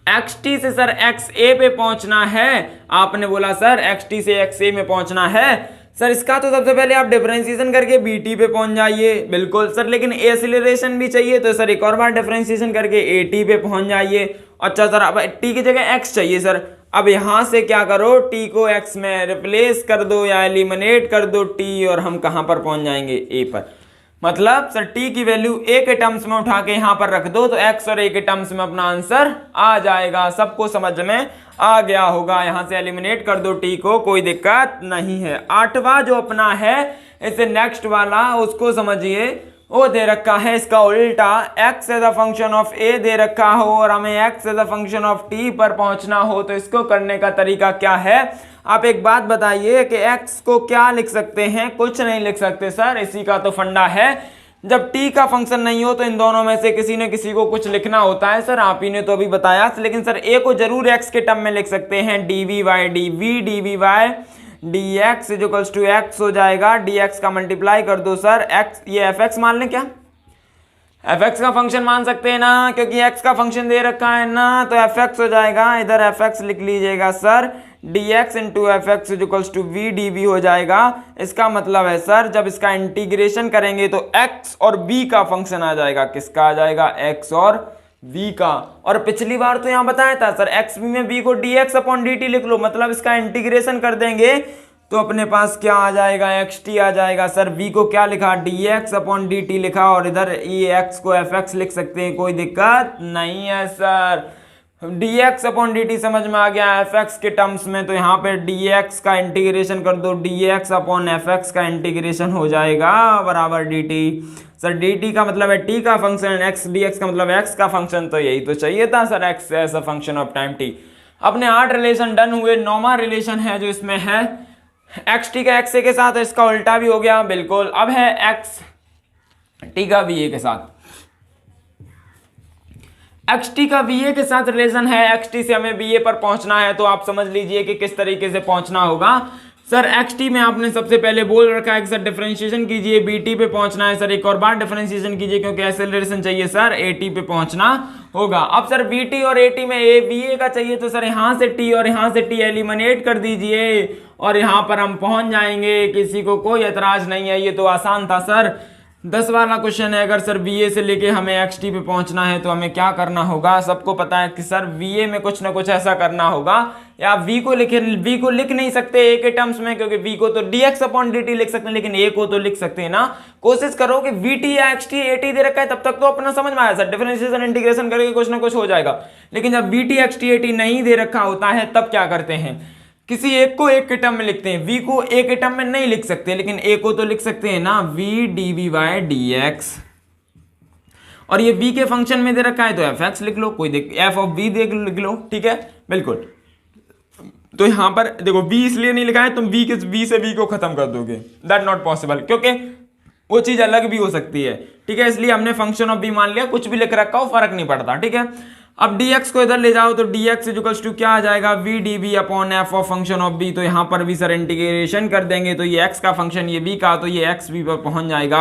xt से सर xa पे पहुंचना है। आपने बोला सर xt से xa में पहुंचना है। सर इसका तो सबसे पहले आप डिफरेंशिएशन करके bt पे पहुंच जाइए। बिल्कुल सर, लेकिन एक्सीलरेशन भी चाहिए तो सर एक और बार डिफरेंशिएशन करके at पे पहुंच जाइए। अच्छा सर, अब t की जगह x चाहिए सर। अब यहां से क्या करो, t को x में रिप्लेस कर दो या एलिमिनेट कर दो t, और हम कहां पर पहुंच जाएंगे, a पर। मतलब सर t की वैल्यू a के टर्म्स में उठा के यहां पर रख दो तो x और a के टर्म्स में अपना आंसर आ जाएगा। सबको समझ में आ गया होगा। यहां से एलिमिनेट कर दो t को, कोई दिक्कत नहीं है। 8वां जो अपना है, इसे नेक्स्ट वाला उसको समझिए, ओ दे रखा है, इसका उल्टा x as a function of a दे रखा हो और हमें x as a function of t पर पहुंचना हो, तो इसको करने का तरीका क्या है? आप एक बात बताइए कि x को क्या लिख सकते हैं? कुछ नहीं लिख सकते सर, इसी का तो फंडा है। जब t का फंक्शन नहीं हो तो इन दोनों में से किसी न किसी को कुछ लिखना होता है सर, आप ही ने तो अभी बताया। लेकिन सर a को जरूर x के टर्म में लिख सकते हैं, dv by dv dx equals to x हो जाएगा, dx का मल्टीप्लाई कर दो सर, x ये fx मान लें, क्या fx का फंक्शन मान सकते हैं ना, क्योंकि x का फंक्शन दे रखा है ना, तो fx हो जाएगा, इधर fx लिख लीजिएगा sir, dx into f x equals to v D v हो जाएगा। इसका मतलब है सर जब इसका इंटीग्रेशन करेंगे तो x और v का फंक्शन आ जाएगा, किसका आ जाएगा? x और v का। और पिछली बार तो यहाँ बताया था सर एक्स वी में v को dx अपॉन dt लिख लो, मतलब इसका इंटीग्रेशन कर देंगे तो अपने पास क्या आ जाएगा? xt आ जाएगा सर। v को क्या लिखा? dx अपॉन dt लिखा, और इधर ये x को fx लिख सकते हैं, कोई दिक्कत नहीं है सर। dx अपॉन dt समझ में आ गया fx के टर्म्स में, तो यहाँ पे dx का इंटीग्रेशन कर दो, dx अपॉन fx का इंटीग्रेशन हो जाएगा बराबर dt। सर dt का मतलब है t का फंक्शन, x dx का मतलब x का फंक्शन, तो यही तो चाहिए था sir, x as a function of time t। अपने 8 रिलेशन डन हुए, 9वां रिलेशन है जो इसमें है एक्स टी का एक्स ए के साथ, इसका उल्टा भी हो गया बिल्कुल। अब है एक्स टी का वी ए के साथ, एक्स टी का वी ए के साथ रिलेशन है, एक्स टी से हमें वी ए पर पहुंचना है, तो आप समझ लीजिए कि किस तरीके से पहुंचना होगा। सर एक्स टी में आपने सबसे पहले बोल रखा है कि सर डिफरेंशिएशन कीजिए, बी टी पे पहुंचना है, सर एक और बार डिफरेंशिएशन कीजिए क्योंकि एक्सेलरेशन चाहिए सर, ए टी पे पहुंचना होगा। अब सर बी टी और ए टी में ए वी ए का चाहिए, तो सर यहाँ से टी और यहाँ से टी एलिमिनेट कर दीजिए और यहाँ पर हम पहुंच जाएंगे, किसी को कोई एतराज नहीं है, ये तो आसान था सर। 10 वाला क्वेश्चन है, अगर सर वी ए से लेके हमें एक्स टी पे पहुंचना है तो हमें क्या करना होगा? सबको पता है कि सर वी ए में कुछ ना कुछ ऐसा करना होगा, या वी को लिख नहीं सकते ए के टर्म्स में, क्योंकि वी को तो dx अपॉन dt लिख सकते हैं, लेकिन ए को तो लिख सकते हैं ना। कोशिश करो कि वी टी या एक्स टी ए टी दे रखा है तब तक तो अपना समझ में आया सर, डिफरेंशिएशन इंटीग्रेशन करके कुछ ना कुछ हो जाएगा। लेकिन जब we T x T A T नहीं दे रखा होता है तब क्या करते हैं? किसी एक को एक के टर्म में लिखते हैं, v को a के टर्म में नहीं लिख सकते, लेकिन a को तो लिख सकते हैं ना, v dv बाय dx। और ये v के फंक्शन में दे रखा है तो fx लिख लो, कोई f ऑफ v लिख लो, ठीक है बिल्कुल। तो यहां पर देखो v इसलिए नहीं लिखा है, तुम v से v को खत्म कर दोगे, दैट नॉट पॉसिबल, क्योंकि वो चीज अलग भी हो सकती है, ठीक है। इसलिए हमने फंक्शन ऑफ v मान लिया, कुछ भी लिख रखा हो फर्क नहीं पड़ता, ठीक है। अब dx को इधर ले जाओ तो dx इक्वल्स टू क्या आ जाएगा? v dv upon f of function of b। तो यहाँ पर भी सर इंटीग्रेशन कर देंगे तो ये x का फंक्शन, ये v का, तो ये x v पर पहुंच जाएगा।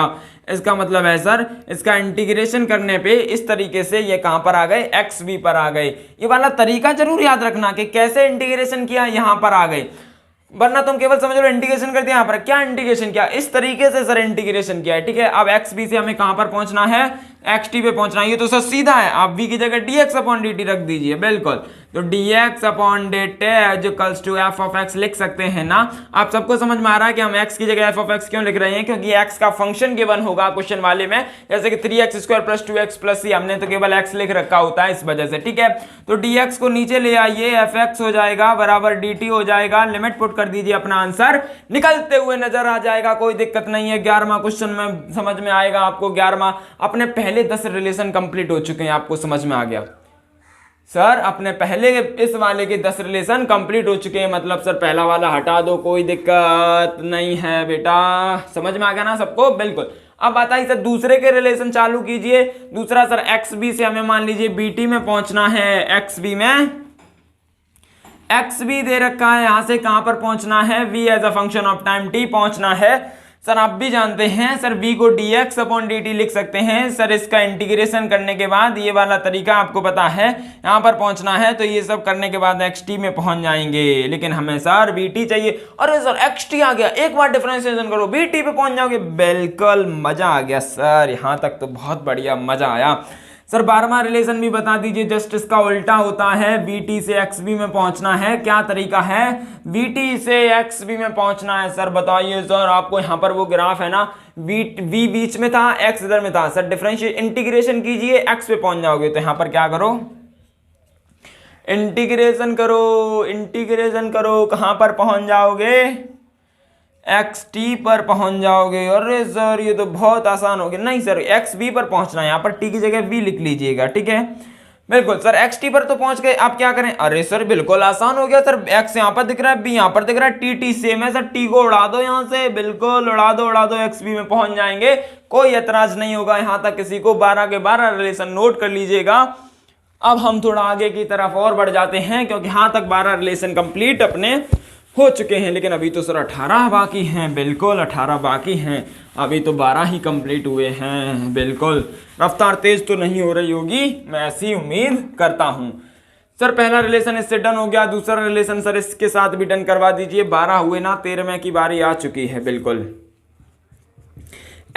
इसका मतलब है सर इसका इंटीग्रेशन करने पे इस तरीके से ये कहां पर आ गए? एक्स वी पर आ गए। ये वाला तरीका जरूर याद रखना कि कैसे इंटीग्रेशन किया, यहां पर आ गए, वरना तुम केवल समझ लो इंटीग्रेशन कर दिया। यहाँ पर क्या इंटीग्रेशन किया? इस तरीके से सर इंटीग्रेशन किया है, ठीक है। अब एक्स बी से हमें कहां पर पहुंचना है? एक्स टी पे पहुंचना है, ये तो सर सीधा है। आप v की जगह dx अपॉन dt रख दीजिए, बिल्कुल। तो dx upon dt equals to f of x लिख सकते हैं ना। आप सबको समझ में आ रहा है कि हम x की जगह f ऑफ x क्यों लिख रहे हैं? क्योंकि x का फंक्शन गिवन होगा क्वेश्चन वाले में, जैसे कि 3x square plus 2x plus c, हमने तो केवल x लिख रखा होता है इस वजह से, ठीक है। तो dx को नीचे ले आइए, fx हो जाएगा बराबर dt हो जाएगा, लिमिट पुट कर दीजिए, अपना आंसर निकलते हुए नजर आ जाएगा, कोई दिक्कत नहीं है। 11वां क्वेश्चन में समझ में आएगा आपको। 11वां, अपने पहले 10 रिलेशन कंप्लीट हो चुके हैं, आपको समझ में आ गया सर? अपने पहले इस वाले के 10 रिलेशन कंप्लीट हो चुके हैं, मतलब सर पहला वाला हटा दो, कोई दिक्कत नहीं है बेटा, समझ में आ गया ना सबको? बिल्कुल। अब बताइए सर दूसरे के रिलेशन चालू कीजिए। दूसरा सर एक्स बी से हमें मान लीजिए बीटी में पहुंचना है, एक्स बी में एक्स बी दे रखा है, यहां से कहां पर पहुंचना है? v as a function of time t पहुंचना है। सर आप भी जानते हैं सर v को dx अपॉन dt लिख सकते हैं। सर इसका इंटीग्रेशन करने के बाद ये वाला तरीका आपको पता है, यहां पर पहुंचना है, तो ये सब करने के बाद xt में पहुंच जाएंगे। लेकिन हमें सर bt चाहिए। अरे सर xt आ गया, एक बार डिफरेंशिएशन करो, bt पे पहुंच जाओगे, बिल्कुल मजा आ गया सर, यहां तक तो बहुत बढ़िया, मजा आया। सर 12वां रिलेशन भी बता दीजिए, जस्ट इसका उल्टा होता है, bt से xb में पहुंचना है। क्या तरीका है? bt से xb में पहुंचना है। सर बताइए सर, आपको यहां पर वो ग्राफ है ना, v बीच में था, x इधर में था, सर डिफरेंशिएट इंटीग्रेशन कीजिए, x पे पहुंच जाओगे। तो यहां पर क्या करो? इंटीग्रेशन करो, इंटीग्रेशन करो, कहां पर पहुंच जाओगे? एक्स टी पर पहुंच जाओगे। अरे सर ये तो बहुत आसान हो गया। नहीं सर, एक्स बी पर पहुंचना है, यहाँ पर टी की जगह वी लिख लीजिएगा, ठीक है। बिल्कुल सर, एक्स टी पर तो पहुंच गए, आप क्या करें। अरे सर बिल्कुल आसान हो गया सर, एक्स यहाँ पर दिख रहा है, बी यहाँ पर दिख रहा है, टी टी सेम है सर, टी को उड़ा दो यहाँ से, बिल्कुल उड़ा दो, एक्स बी में पहुंच जाएंगे, कोई एतराज नहीं होगा यहाँ तक किसी को। 12 के 12 रिलेशन नोट कर लीजिएगा। अब हम थोड़ा आगे की तरफ और बढ़ जाते हैं, क्योंकि यहाँ तक 12 रिलेशन कंप्लीट अपने हो चुके हैं, लेकिन अभी तो सर 18 बाकी हैं। बिल्कुल 18 बाकी हैं, अभी तो 12 ही कंप्लीट हुए हैं। बिल्कुल रफ्तार तेज तो नहीं हो रही होगी, मैं ऐसी उम्मीद करता हूं। सर पहला रिलेशन इससे डन हो गया, दूसरा रिलेशन सर इसके साथ भी डन करवा दीजिए। 12 हुए ना, 13वें की बारी आ चुकी है। बिल्कुल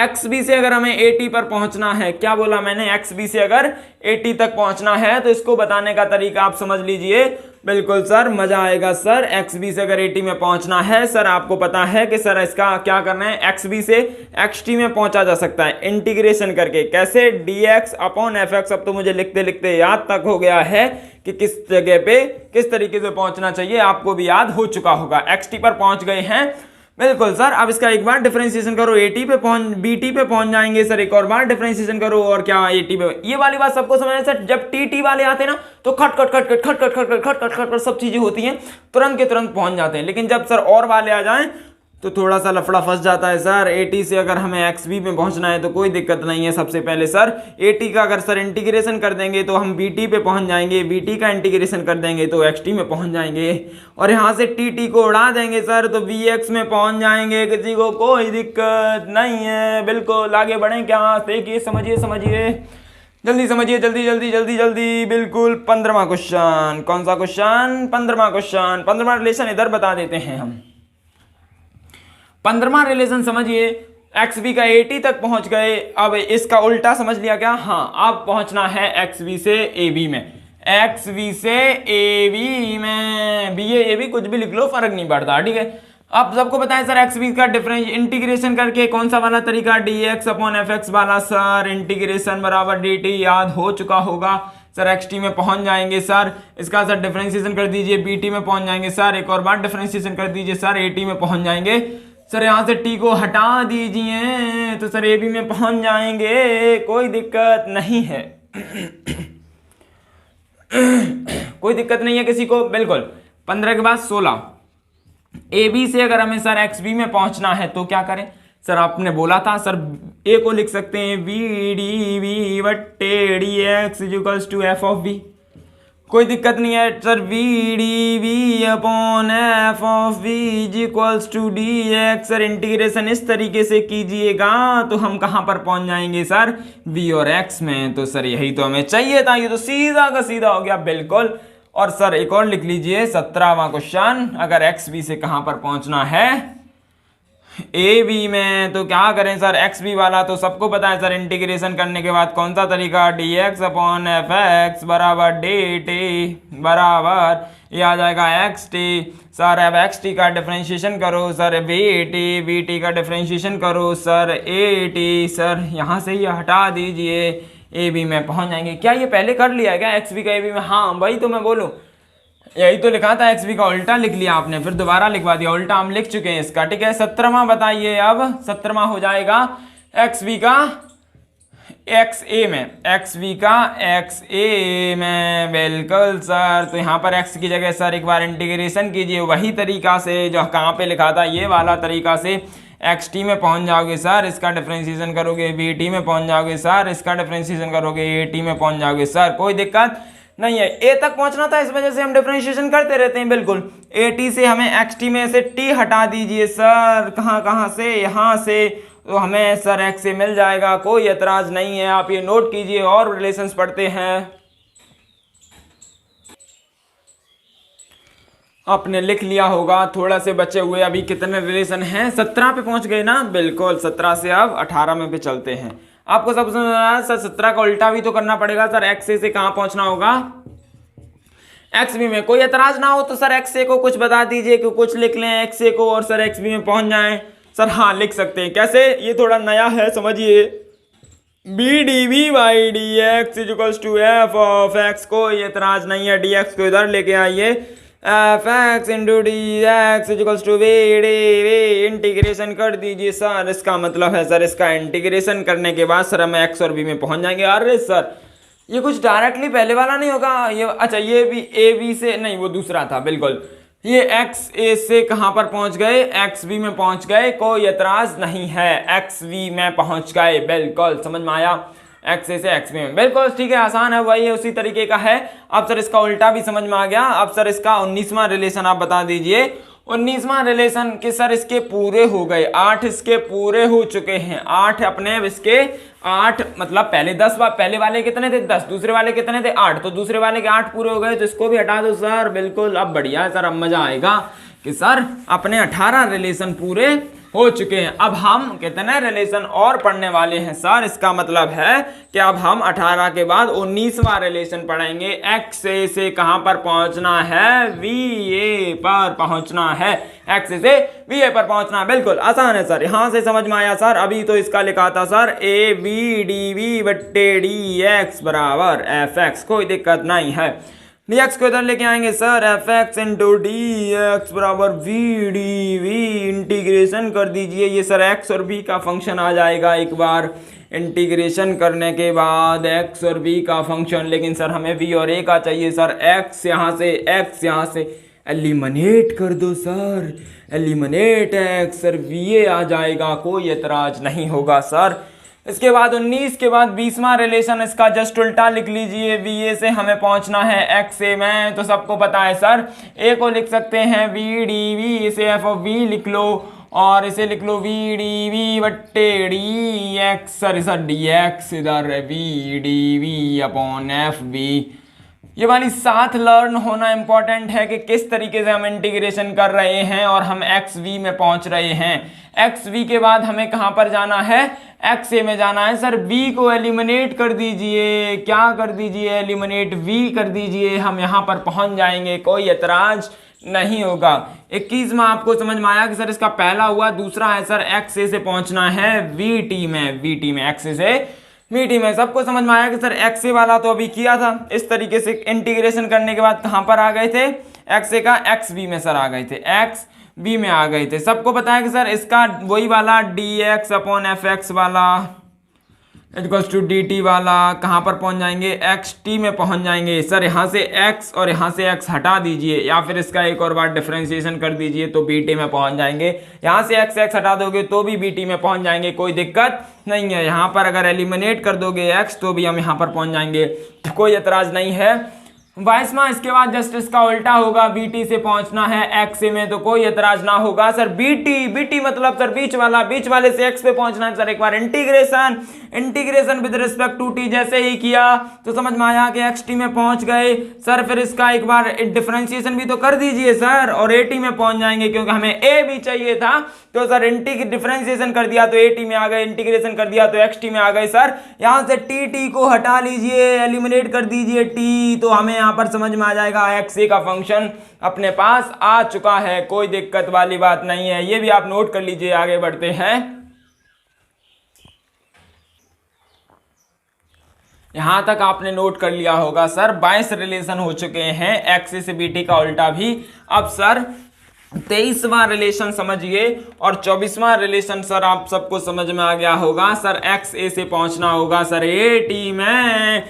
एक्स बी से अगर हमें ए टी पर पहुंचना है, क्या बोला मैंने, एक्स बी से अगर ए टी तक पहुंचना है तो इसको बताने का तरीका आप समझ लीजिए। बिल्कुल सर मजा आएगा सर। एक्स बी से अगर ए टी में पहुंचना है सर, आपको पता है कि सर इसका क्या करना है, एक्स बी से एक्स टी में पहुंचा जा सकता है इंटीग्रेशन करके। कैसे, D x upon F x. अब तो मुझे लिखते लिखते याद तक हो गया है कि किस जगह पे किस तरीके से पहुंचना चाहिए, आपको भी याद हो चुका होगा। एक्स टी पर पहुंच गए हैं, बिल्कुल सर। अब इसका एक बार डिफरेंशिएशन करो, एटी पे पहुंच, बीटी पे पहुंच जाएंगे सर। एक और बार डिफरेंशिएशन करो, और क्या एटी पे। ये वाली बात सबको समझ सर, जब टी वाले आते हैं ना तो खट खट खट खट खट खट खट खट खट खट खट सब चीजें होती हैं, तुरंत के तुरंत पहुंच जाते हैं। लेकिन जब सर और वाले आ जाएं तो थोड़ा सा लफड़ा फंस जाता है सर। एटी से अगर हमें एक्स बी में पहुंचना है तो कोई दिक्कत नहीं है। सबसे पहले सर एटी का अगर सर इंटीग्रेशन कर देंगे तो हम बीटी पे पहुंच जाएंगे, बीटी का इंटीग्रेशन कर देंगे तो एक्सटी में पहुंच जाएंगे, और यहाँ से टी को उड़ा देंगे सर तो वी एक्स में पहुंच जाएंगे। किसी को कोई दिक्कत नहीं है। बिल्कुल आगे बढ़े क्या, देखिए समझिए समझिए, जल्दी समझिए, जल्दी जल्दी जल्दी जल्दी। बिल्कुल 15वां क्वेश्चन, कौन सा क्वेश्चन, 15वां क्वेश्चन। 15वां रिलेशन इधर बता देते हैं हम। 15वां रिलेशन समझिए, एक्स बी का एटी तक पहुंच गए। अब इसका उल्टा समझ लिया क्या, हाँ अब पहुंचना है एक्स बी से ए बी में, एक्स बी से ए बी में, बी ए बी कुछ भी लिख लो फर्क नहीं पड़ता, ठीक है। अब सबको पता है सर एक्स बी का डिफरेंस इंटीग्रेशन करके कौन सा वाला तरीका, D x upon F x वाला सर। इंटीग्रेशन बराबर डी टी याद हो चुका होगा सर। एक्स टी में पहुंच जाएंगे सर, इसका सर डिफरेंशिएशन कर दीजिए, बी टी में पहुंच जाएंगे सर। एक और बार डिफरेंशिएशन कर दीजिए सर, ए टी में पहुंच जाएंगे सर। यहाँ से टी को हटा दीजिए तो सर ए बी में पहुंच जाएंगे, कोई दिक्कत नहीं है। कोई दिक्कत नहीं है किसी को। बिल्कुल 15 के बाद 16, ए बी से अगर हमें सर एक्स बी में पहुंचना है तो क्या करें सर, आपने बोला था सर ए को लिख सकते हैं वी डी वी बट्टे D x equals to f of B, कोई दिक्कत नहीं है sir. V D we upon f of v equals to d x. Sir integration इस तरीके से कीजिएगा तो हम कहाँ पर पहुंच जाएंगे सर, v और x में। तो सर यही तो हमें चाहिए था, ये तो सीधा का सीधा हो गया। बिल्कुल, और सर एक और लिख लीजिए 17वां क्वेश्चन, अगर एक्स बी से कहाँ पर पहुंचना है ए बी में तो क्या करें सर, एक्स बी वाला तो सबको पता है सर। इंटीग्रेशन करने के बाद कौन सा तरीका, D x upon F x बराबर डी टी बराबर ये आ जाएगा एक्स टी। सर अब एक्स टी का डिफरेंशिएशन करो सर, वी टी का डिफरेंशिएशन करो सर, ए टी। सर यहाँ से ये हटा दीजिए, ए बी में पहुंच जाएंगे। क्या ये पहले कर लिया है क्या एक्स बी का ए बी में, हाँ वही तो मैं बोलूँ, यही तो लिखा था। एक्स बी का उल्टा लिख लिया आपने, फिर दोबारा लिखवा दिया, उल्टा हम लिख चुके हैं इसका, ठीक है। 17वां बताइए, अब 17वां हो जाएगा एक्स बी का एक्स ए में, एक्स बी का एक्स ए में। बिल्कुल सर, तो यहाँ पर एक्स की जगह सर एक बार इंटीग्रेशन कीजिए वही तरीका से जो कहाँ पे लिखा था, ये वाला तरीका से एक्स टी में पहुंच जाओगे सर, इसका डिफरेंशिएशन करोगे, बी टी में पहुंच जाओगे सर, इसका डिफरेंशिएशन करोगे, ए टी में पहुंच जाओगे सर। कोई दिक्कत नहीं है, ए तक पहुंचना था इस वजह से हम डिफरेंशिएशन करते रहते हैं। बिल्कुल ए टी से हमें एक्स टी में से टी हटा दीजिए सर, कहाँ से, यहाँ से, तो हमें सर एक्स से मिल जाएगा, कोई एतराज नहीं है। आप ये नोट कीजिए और रिलेशंस पढ़ते हैं। आपने लिख लिया होगा, थोड़ा से बचे हुए अभी कितने रिलेशन हैं, 17 पे पहुंच गए ना। बिल्कुल 17 से अब 18 में पे चलते हैं। आपको सब समझ आ रहा है सर, 17 का उल्टा भी तो करना पड़ेगा सर। एक्स ए से कहाँ पहुंचना होगा, एक्स बी में। कोई एतराज ना हो तो सर एक्स ए को कुछ बता दीजिए कि कुछ लिख लें एक्स ए को और सर एक्स बी में पहुंच जाएं सर। हाँ लिख सकते हैं, कैसे, ये थोड़ा नया है समझिए। B d v by d x equals to f of x, कोई एतराज नहीं है। डी एक्स को इधर लेके आइए, f x into d x equals to v D v. Integration कर दीजिए सर, इसका मतलब है सर इसका इंटीग्रेशन करने के बाद सर हम एक्स और बी में पहुंच जाएंगे। अरे सर ये कुछ डायरेक्टली पहले वाला नहीं होगा ये, अच्छा ये भी ए बी से नहीं, वो दूसरा था बिल्कुल। ये एक्स ए से कहाँ पर पहुंच गए, एक्स बी में पहुंच गए, कोई एतराज नहीं है, एक्स बी में पहुंच गए, बिल्कुल समझ में आया। एक्स ए से एक्स बी में, बिल्कुल ठीक है, आसान है, वही उसी तरीके का है। अब सर इसका उल्टा भी समझ में आ गया। अब सर इसका 19वां रिलेशन आप बता दीजिए। 19वां रिलेशन के सर इसके पूरे हो गए, 8 इसके पूरे हो चुके हैं, 8 अपने इसके 8 मतलब पहले 10 पहले वाले कितने थे 10, दूसरे वाले कितने थे 8, तो दूसरे वाले के 8 पूरे हो गए, तो इसको भी हटा दो सर। बिल्कुल अब बढ़िया है सर, अब मजा आएगा कि सर अपने 18 रिलेशन पूरे हो चुके हैं। अब हम कितने रिलेशन और पढ़ने वाले हैं सर, इसका मतलब है कि अब हम 18 के बाद 19वां रिलेशन पढ़ेंगे। एक्स ए से कहां पर पहुंचना है, वी ए पर पहुंचना है, एक्स ए से वी ए पर पहुंचना, बिल्कुल आसान है सर, यहां से समझ में आया सर। अभी तो इसका लिखा था sir a B d we बट्टे डी एक्स बराबर एफ एक्स, कोई दिक्कत नहीं है। डी एक्स को इधर लेके आएंगे sir, F x into d x बराबर वी डी वी। इंटीग्रेशन कर दीजिए, ये सर एक्स और बी का फंक्शन आ जाएगा एक बार इंटीग्रेशन करने के बाद, एक्स और बी का फंक्शन, लेकिन सर हमें वी और ए का चाहिए सर। एक्स यहाँ से एलिमिनेट कर दो sir, eliminate X, sir V A आ जाएगा, कोई एतराज नहीं होगा सर। इसके बाद 19 के बाद 20वां रिलेशन इसका जस्ट उल्टा लिख लीजिए, वी ए से हमें पहुंचना है एक्स ए में, तो सबको पता है सर ए को लिख सकते हैं वी डी वी, इसे एफ ऑफ वी लिख लो और इसे लिख लो वी डी वी बट्टे D x, sir D X इधर V D we upon F V. ये वाली साथ लर्न होना इंपॉर्टेंट है कि किस तरीके से हम इंटीग्रेशन कर रहे हैं और हम एक्स वी में पहुंच रहे हैं। एक्स वी के बाद हमें कहां पर जाना है, एक्स ए में जाना है सर। बी को एलिमिनेट कर दीजिए, क्या कर दीजिए, एलिमिनेट वी कर दीजिए, हम यहां पर पहुंच जाएंगे, कोई एतराज नहीं होगा। 21वां आपको समझ में आया कि सर इसका पहला हुआ, दूसरा है सर एक्स ए से पहुंचना है वी टी में, एक्स ए से वीटी में। सबको समझ में आया कि सर एक्स ए वाला तो अभी किया था, इस तरीके से इंटीग्रेशन करने के बाद कहां पर आ गए थे, एक्स ए का एक्स बी में सर आ गए थे, एक्स बी में आ गए थे। सबको पता है कि सर इसका वही वाला D x upon F x वाला इक्वल्स टू डी टी वाला कहां पर पहुंच जाएंगे, एक्स टी में पहुंच जाएंगे सर। यहां से एक्स और यहां से एक्स हटा दीजिए या फिर इसका एक और बार डिफरेंशिएशन कर दीजिए तो बी टी में पहुंच जाएंगे। यहां से एक्स एक्स हटा दोगे तो भी बी टी में पहुंच जाएंगे, कोई दिक्कत नहीं है। यहां पर अगर एलिमिनेट कर दोगे एक्स तो भी हम यहां पर पहुंच जाएंगे, तो कोई एतराज नहीं है। 22वां इसके बाद जस्ट इसका उल्टा होगा, बीटी से पहुंचना है एक्स ए में, तो कोई एतराज ना होगा सर। बीटी मतलब सर बीच वाले से एक्स पे पहुंचना है सर। एक बार integration with respect to T जैसे ही किया तो समझ में आया कि एक्स टी में पहुंच गए सर। फिर इसका एक बार डिफरेंशिएशन भी तो कर दीजिए सर और ए टी में पहुंच जाएंगे, क्योंकि हमें ए भी चाहिए था, तो सर डिफरेंशिएशन कर दिया तो ए टी में आ गए, इंटीग्रेशन कर दिया तो एक्स टी में आ गए सर। यहां से टी को हटा लीजिए, एलिमिनेट कर दीजिए टी, तो हमें यहां पर समझ में आ जाएगा एक्स ए का फंक्शन अपने पास आ चुका है, कोई दिक्कत वाली बात नहीं है। ये भी आप नोट कर लीजिए, आगे बढ़ते हैं। यहां तक आपने नोट कर लिया होगा सर, 22 रिलेशन हो चुके हैं, एक्स ए से बीटी का उल्टा भी। अब सर 23वां रिलेशन समझिए और 24वां रिलेशन सर आप सबको समझ में आ गया होगा सर। एक्स ए से पहुंचना होगा सर ए टी में,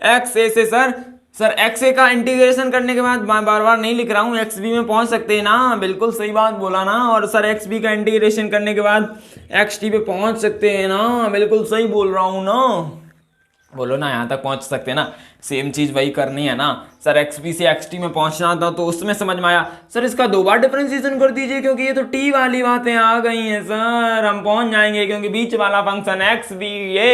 एक्स ए से सर एक्स ए का इंटीग्रेशन करने के बाद बार बार नहीं लिख रहा हूँ, एक्स बी में पहुंच सकते हैं ना, बिल्कुल सही बात बोला ना। और सर एक्स बी का इंटीग्रेशन करने के बाद एक्स टी पे पहुंच सकते हैं ना, बिल्कुल सही बोल रहा हूँ ना, बोलो ना, यहाँ तक पहुंच सकते हैं ना, सेम चीज वही करनी है ना सर। एक्स बी से एक्स टी में पहुंचना था तो उसमें समझ में आया सर। इसका 2 बार डिफरेंशिएशन कर दीजिए, क्योंकि ये तो टी वाली बातें आ गई हैं सर, हम पहुंच जाएंगे, क्योंकि बीच वाला फंक्शन एक्स बी ए,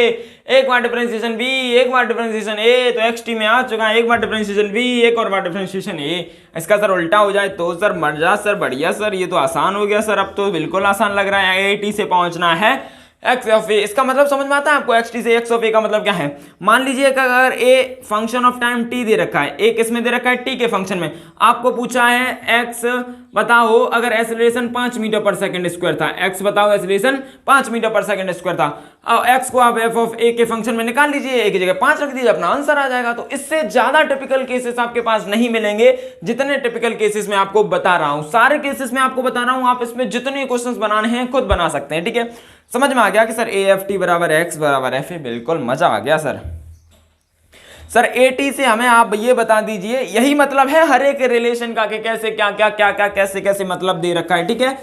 एक बार डिफरेंशिएशन बी, एक बार डिफरेंशिएशन ए, तो एक्स टी में आ चुका है, एक बार डिफरेंशिएशन बी, एक और बार डिफरेंशिएशन ए। इसका सर उल्टा हो जाए तो सर मर जा सर, बढ़िया सर, ये तो आसान हो गया सर, अब तो बिल्कुल आसान लग रहा है। ए टी से पहुंचना है एक्स ऑफ ए, इसका मतलब समझ में आता है आपको? एक्स टी से एक्स ऑफ ए का मतलब क्या है? मान लीजिए कि अगर A function of time T दे रखा है, ए किस में दे रखा है? टी के फंक्शन में। आपको पूछा है एक्स बताओ अगर एक्सेलरेशन 5 मीटर पर सेकंड स्क्वायर था, एक्स बताओ एक्सेलरेशन 5 मीटर पर सेकंड स्क्वायर था, अब एक्स को आप एफ ऑफ ए के फंक्शन में निकाल लीजिए, ए की जगह 5 रख दीजिए, अपना आंसर आ जाएगा। तो इससे ज्यादा टिपिकल केसेस आपके पास नहीं मिलेंगे जितने टिपिकल केसेस में आपको बता रहा हूं। सारे केसेस में आपको बता रहा हूं, आप इसमें जितने क्वेश्चंस बनाने हैं खुद बना सकते हैं, ठीक है? समझ में आ गया कि सर ए एफ टी बराबर एक्स बराबर एफ ए? बिल्कुल मजा आ गया सर। सर ए टी से हमें आप ये बता दीजिए, यही मतलब है हर एक रिलेशन का कि कैसे क्या क्या क्या क्या कैसे कैसे मतलब दे रखा है, ठीक है?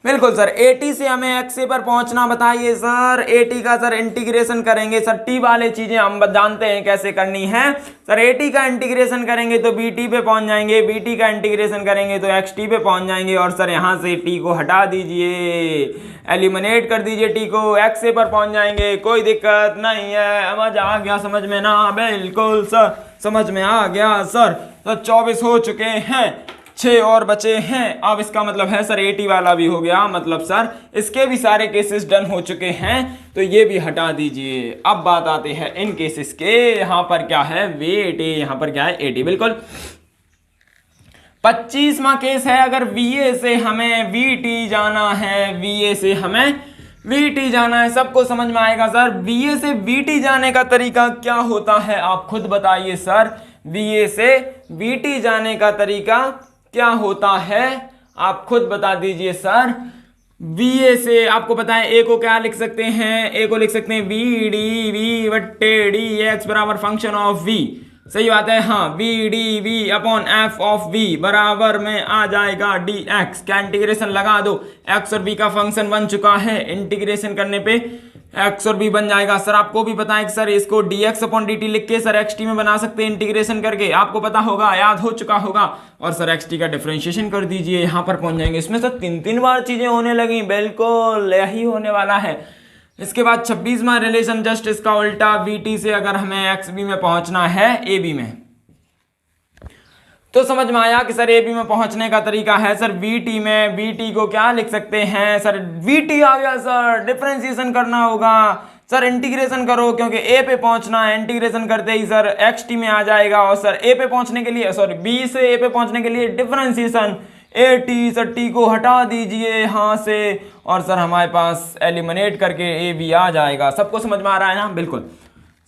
बिल्कुल सर। ए टी से हमें एक्स ए पर पहुंचना बताइए सर। ए टी का सर इंटीग्रेशन करेंगे सर, टी वाले चीजें हम जानते हैं कैसे करनी है सर। ए टी का इंटीग्रेशन करेंगे तो बी टी पे पहुंच जाएंगे, बी टी का इंटीग्रेशन करेंगे तो एक्स टी पे पहुंच जाएंगे, और सर यहां से टी को हटा दीजिए, एलिमिनेट कर दीजिए टी को, एक्स ए पर पहुंच जाएंगे, कोई दिक्कत नहीं है। समझ आ गया समझ में ना? बिल्कुल सर समझ में आ गया सर। तो 24 हो चुके हैं, 6 और बचे हैं। अब इसका मतलब है सर 80 वाला भी हो गया, मतलब सर इसके भी सारे केसेस डन हो चुके हैं, तो ये भी हटा दीजिए। अब बात आते हैं इन केसेस के। यहां पर क्या है? वेट ए, यहां पर क्या है? 80। बिल्कुल 25वां केस है, अगर VA से हमें VT जाना है, VA से हमें VT जाना है, सबको समझ में आएगा सर। VA से VT जाने का तरीका क्या होता है आप खुद बताइए सर। VA से VT जाने का तरीका क्या होता है आप खुद बता दीजिए सर। VA से आपको पता है, ए को क्या लिख सकते हैं? ए को लिख सकते हैं VDV बट्टे DX बराबर फंक्शन ऑफ V। सही बात है, हाँ। VDV upon f of V बराबर में आ जाएगा DX। क्या इंटीग्रेशन लगा दो, X और B का फंक्शन बन चुका है, इंटीग्रेशन करने पे X और B बन जाएगा। सर आपको भी पता है कि सर इसको dx अपॉन dt लिख के सर xt में बना सकते हैं इंटीग्रेशन करके, आपको पता होगा, याद हो चुका होगा। और सर xt का डिफरेंशिएशन कर दीजिए, यहां पर पहुंच जाएंगे। इसमें सर 3 बार चीजें होने लगी, बिल्कुल यही होने वाला है। इसके बाद 26वां रिलेशन जस्ट इसका उल्टा, VT से अगर हमें XB में पहुंचना है AB में, तो समझ में आया कि सर ए बी में पहुंचने का तरीका है सर VT में। VT को क्या लिख सकते हैं सर? VT आ गया सर, डिफरेंशिएशन करना होगा सर, इंटीग्रेशन करो क्योंकि ए पे पहुंचना है, इंटीग्रेशन करते ही सर XT में आ जाएगा। और सर ए पे पहुंचने के लिए, सॉरी B से ए पे पहुंचने के लिए डिफरेंशिएशन AT, सर टी को हटा दीजिए यहां से, और सर हमारे पास एलिमिनेट करके AB आ जाएगा। सबको समझ में आ रहा है ना? बिल्कुल।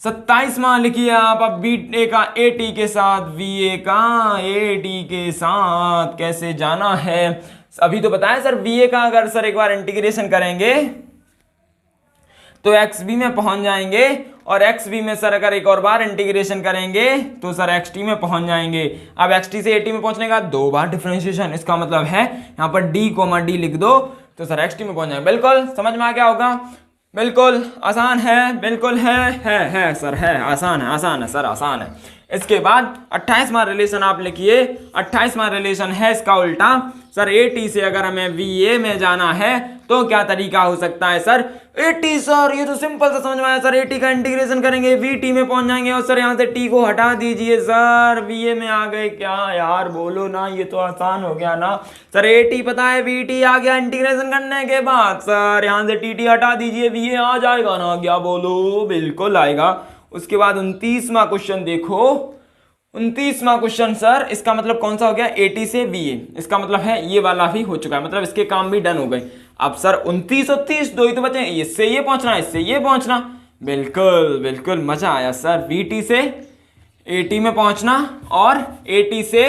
27वां लिखिए आप अब, BA का AT के साथ, VA का AT के साथ कैसे जाना है अभी तो बताया सर। VA का अगर सर एक बार इंटीग्रेशन करेंगे तो XB में पहुंच जाएंगे, और XB में सर अगर एक और बार इंटीग्रेशन करेंगे तो सर XT में पहुंच जाएंगे। अब XT से AT में पहुंचने का 2 बार डिफरेंशिएशन, इसका मतलब है यहां पर D, D लिख दो तो सर XT में पहुंच जाएंगे। बिल्कुल समझ में आ गया होगा? बिल्कुल आसान है, बिल्कुल है सर, है आसान है सर, आसान है। इसके बाद 28वां रिलेशन आप लिखिए। 28वां रिलेशन है इसका उल्टा सर। AT से अगर हमें VA में जाना है तो क्या तरीका हो सकता है सर? AT सर ये तो सिंपल सा समझ में आया सर। AT का इंटीग्रेशन करेंगे, VT में पहुंच जाएंगे, और सर यहां से T को हटा दीजिए सर, VA में आ गए। क्या यार बोलो ना, ये तो आसान हो गया ना सर। AT पता है, VT आ गया इंटीग्रेशन करने के बाद, सर यहां से TT हटा दीजिए, VA आ जाएगा ना? क्या बोलो? बिल्कुल आएगा। उसके बाद 29वां क्वेश्चन देखो। 29वां क्वेश्चन सर, इसका मतलब कौन सा हो गया? AT से VA, इसका मतलब है ये वाला भी हो चुका है, मतलब इसके काम भी डन हो गए। अब सर 29 और 30 दो ही तो बचे, इससे ये पहुंचना, इससे ये पहुंचना। बिल्कुल बिल्कुल मजा आया सर। VT से AT में पहुंचना और AT से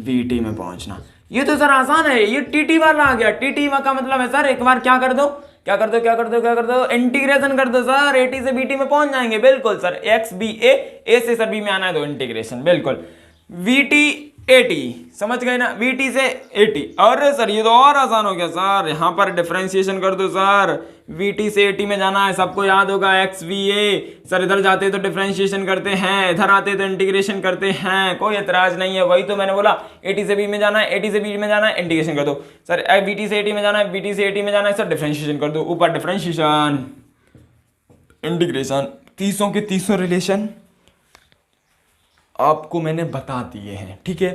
VT में पहुंचना, ये तो सर आसान है। ये TT वाला आ गया। TT का मतलब है सर एक बार क्या कर दो, इंटीग्रेशन कर दो सर, AT से BT में पहुंच जाएंगे। बिल्कुल सर, XBA, A से सर B में आना है तो इंटीग्रेशन। बिल्कुल VT AT, समझ गए ना? VT से AT। अरे सर ये तो और आसान हो गया सर, यहां पर डिफरेंशिएशन कर दो सर। VT से AT में जाना है, सबको याद होगा XVA। सर इधर जाते तो डिफरेंशिएशन करते हैं, इधर आते तो इंटीग्रेशन करते हैं, कोई एतराज नहीं है। वही तो मैंने बोला, AT से B में जाना है, AT से B में जाना है, इंटीग्रेशन कर दो सर। VT से AT में जाना है, VT से AT में जाना है सर, डिफरेंशिएशन कर दो, ऊपर डिफरेंशिएशन, इंटीग्रेशन। 30 के 30 रिलेशन आपको मैंने बता दिए हैं, ठीक है?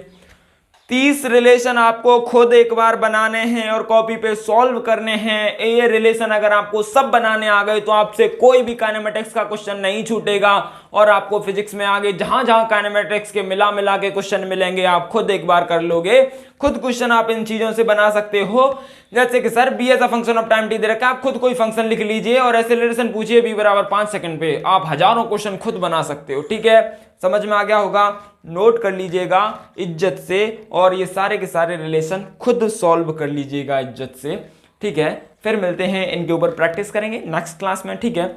30 रिलेशन आपको खुद एक बार बनाने हैं और कॉपी पे सॉल्व करने हैं। ये रिलेशन अगर आपको सब बनाने आ गए तो आपसे कोई भी काइनेमेटिक्स का क्वेश्चन नहीं छूटेगा और आपको फिजिक्स में आगे जहां जहां काइनेमेटिक्स के मिला मिला के क्वेश्चन मिलेंगे आप खुद एक बार कर लोगे। खुद क्वेश्चन आप इन चीजों से बना सकते हो, जैसे कि sir B as a function of time T दे रखा है, आप खुद कोई फंक्शन लिख लीजिए और एक्सेलरेशन पूछिए बी बराबर 5 सेकंड पे, आप हजारों क्वेश्चन खुद बना सकते हो। ठीक है, समझ में आ गया होगा, नोट कर लीजिएगा इज्जत से और ये सारे के सारे रिलेशन खुद सॉल्व कर लीजिएगा इज्जत से। ठीक है, फिर मिलते हैं, इनके ऊपर प्रैक्टिस करेंगे नेक्स्ट क्लास में। ठीक है,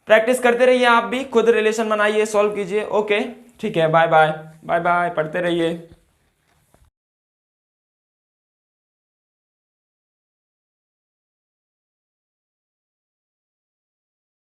प्रैक्टिस करते रहिए, आप भी खुद रिलेशन बनाइए, सॉल्व कीजिए। ओके, ठीक है, बाय बाय बाय बाय, पढ़ते रहिए।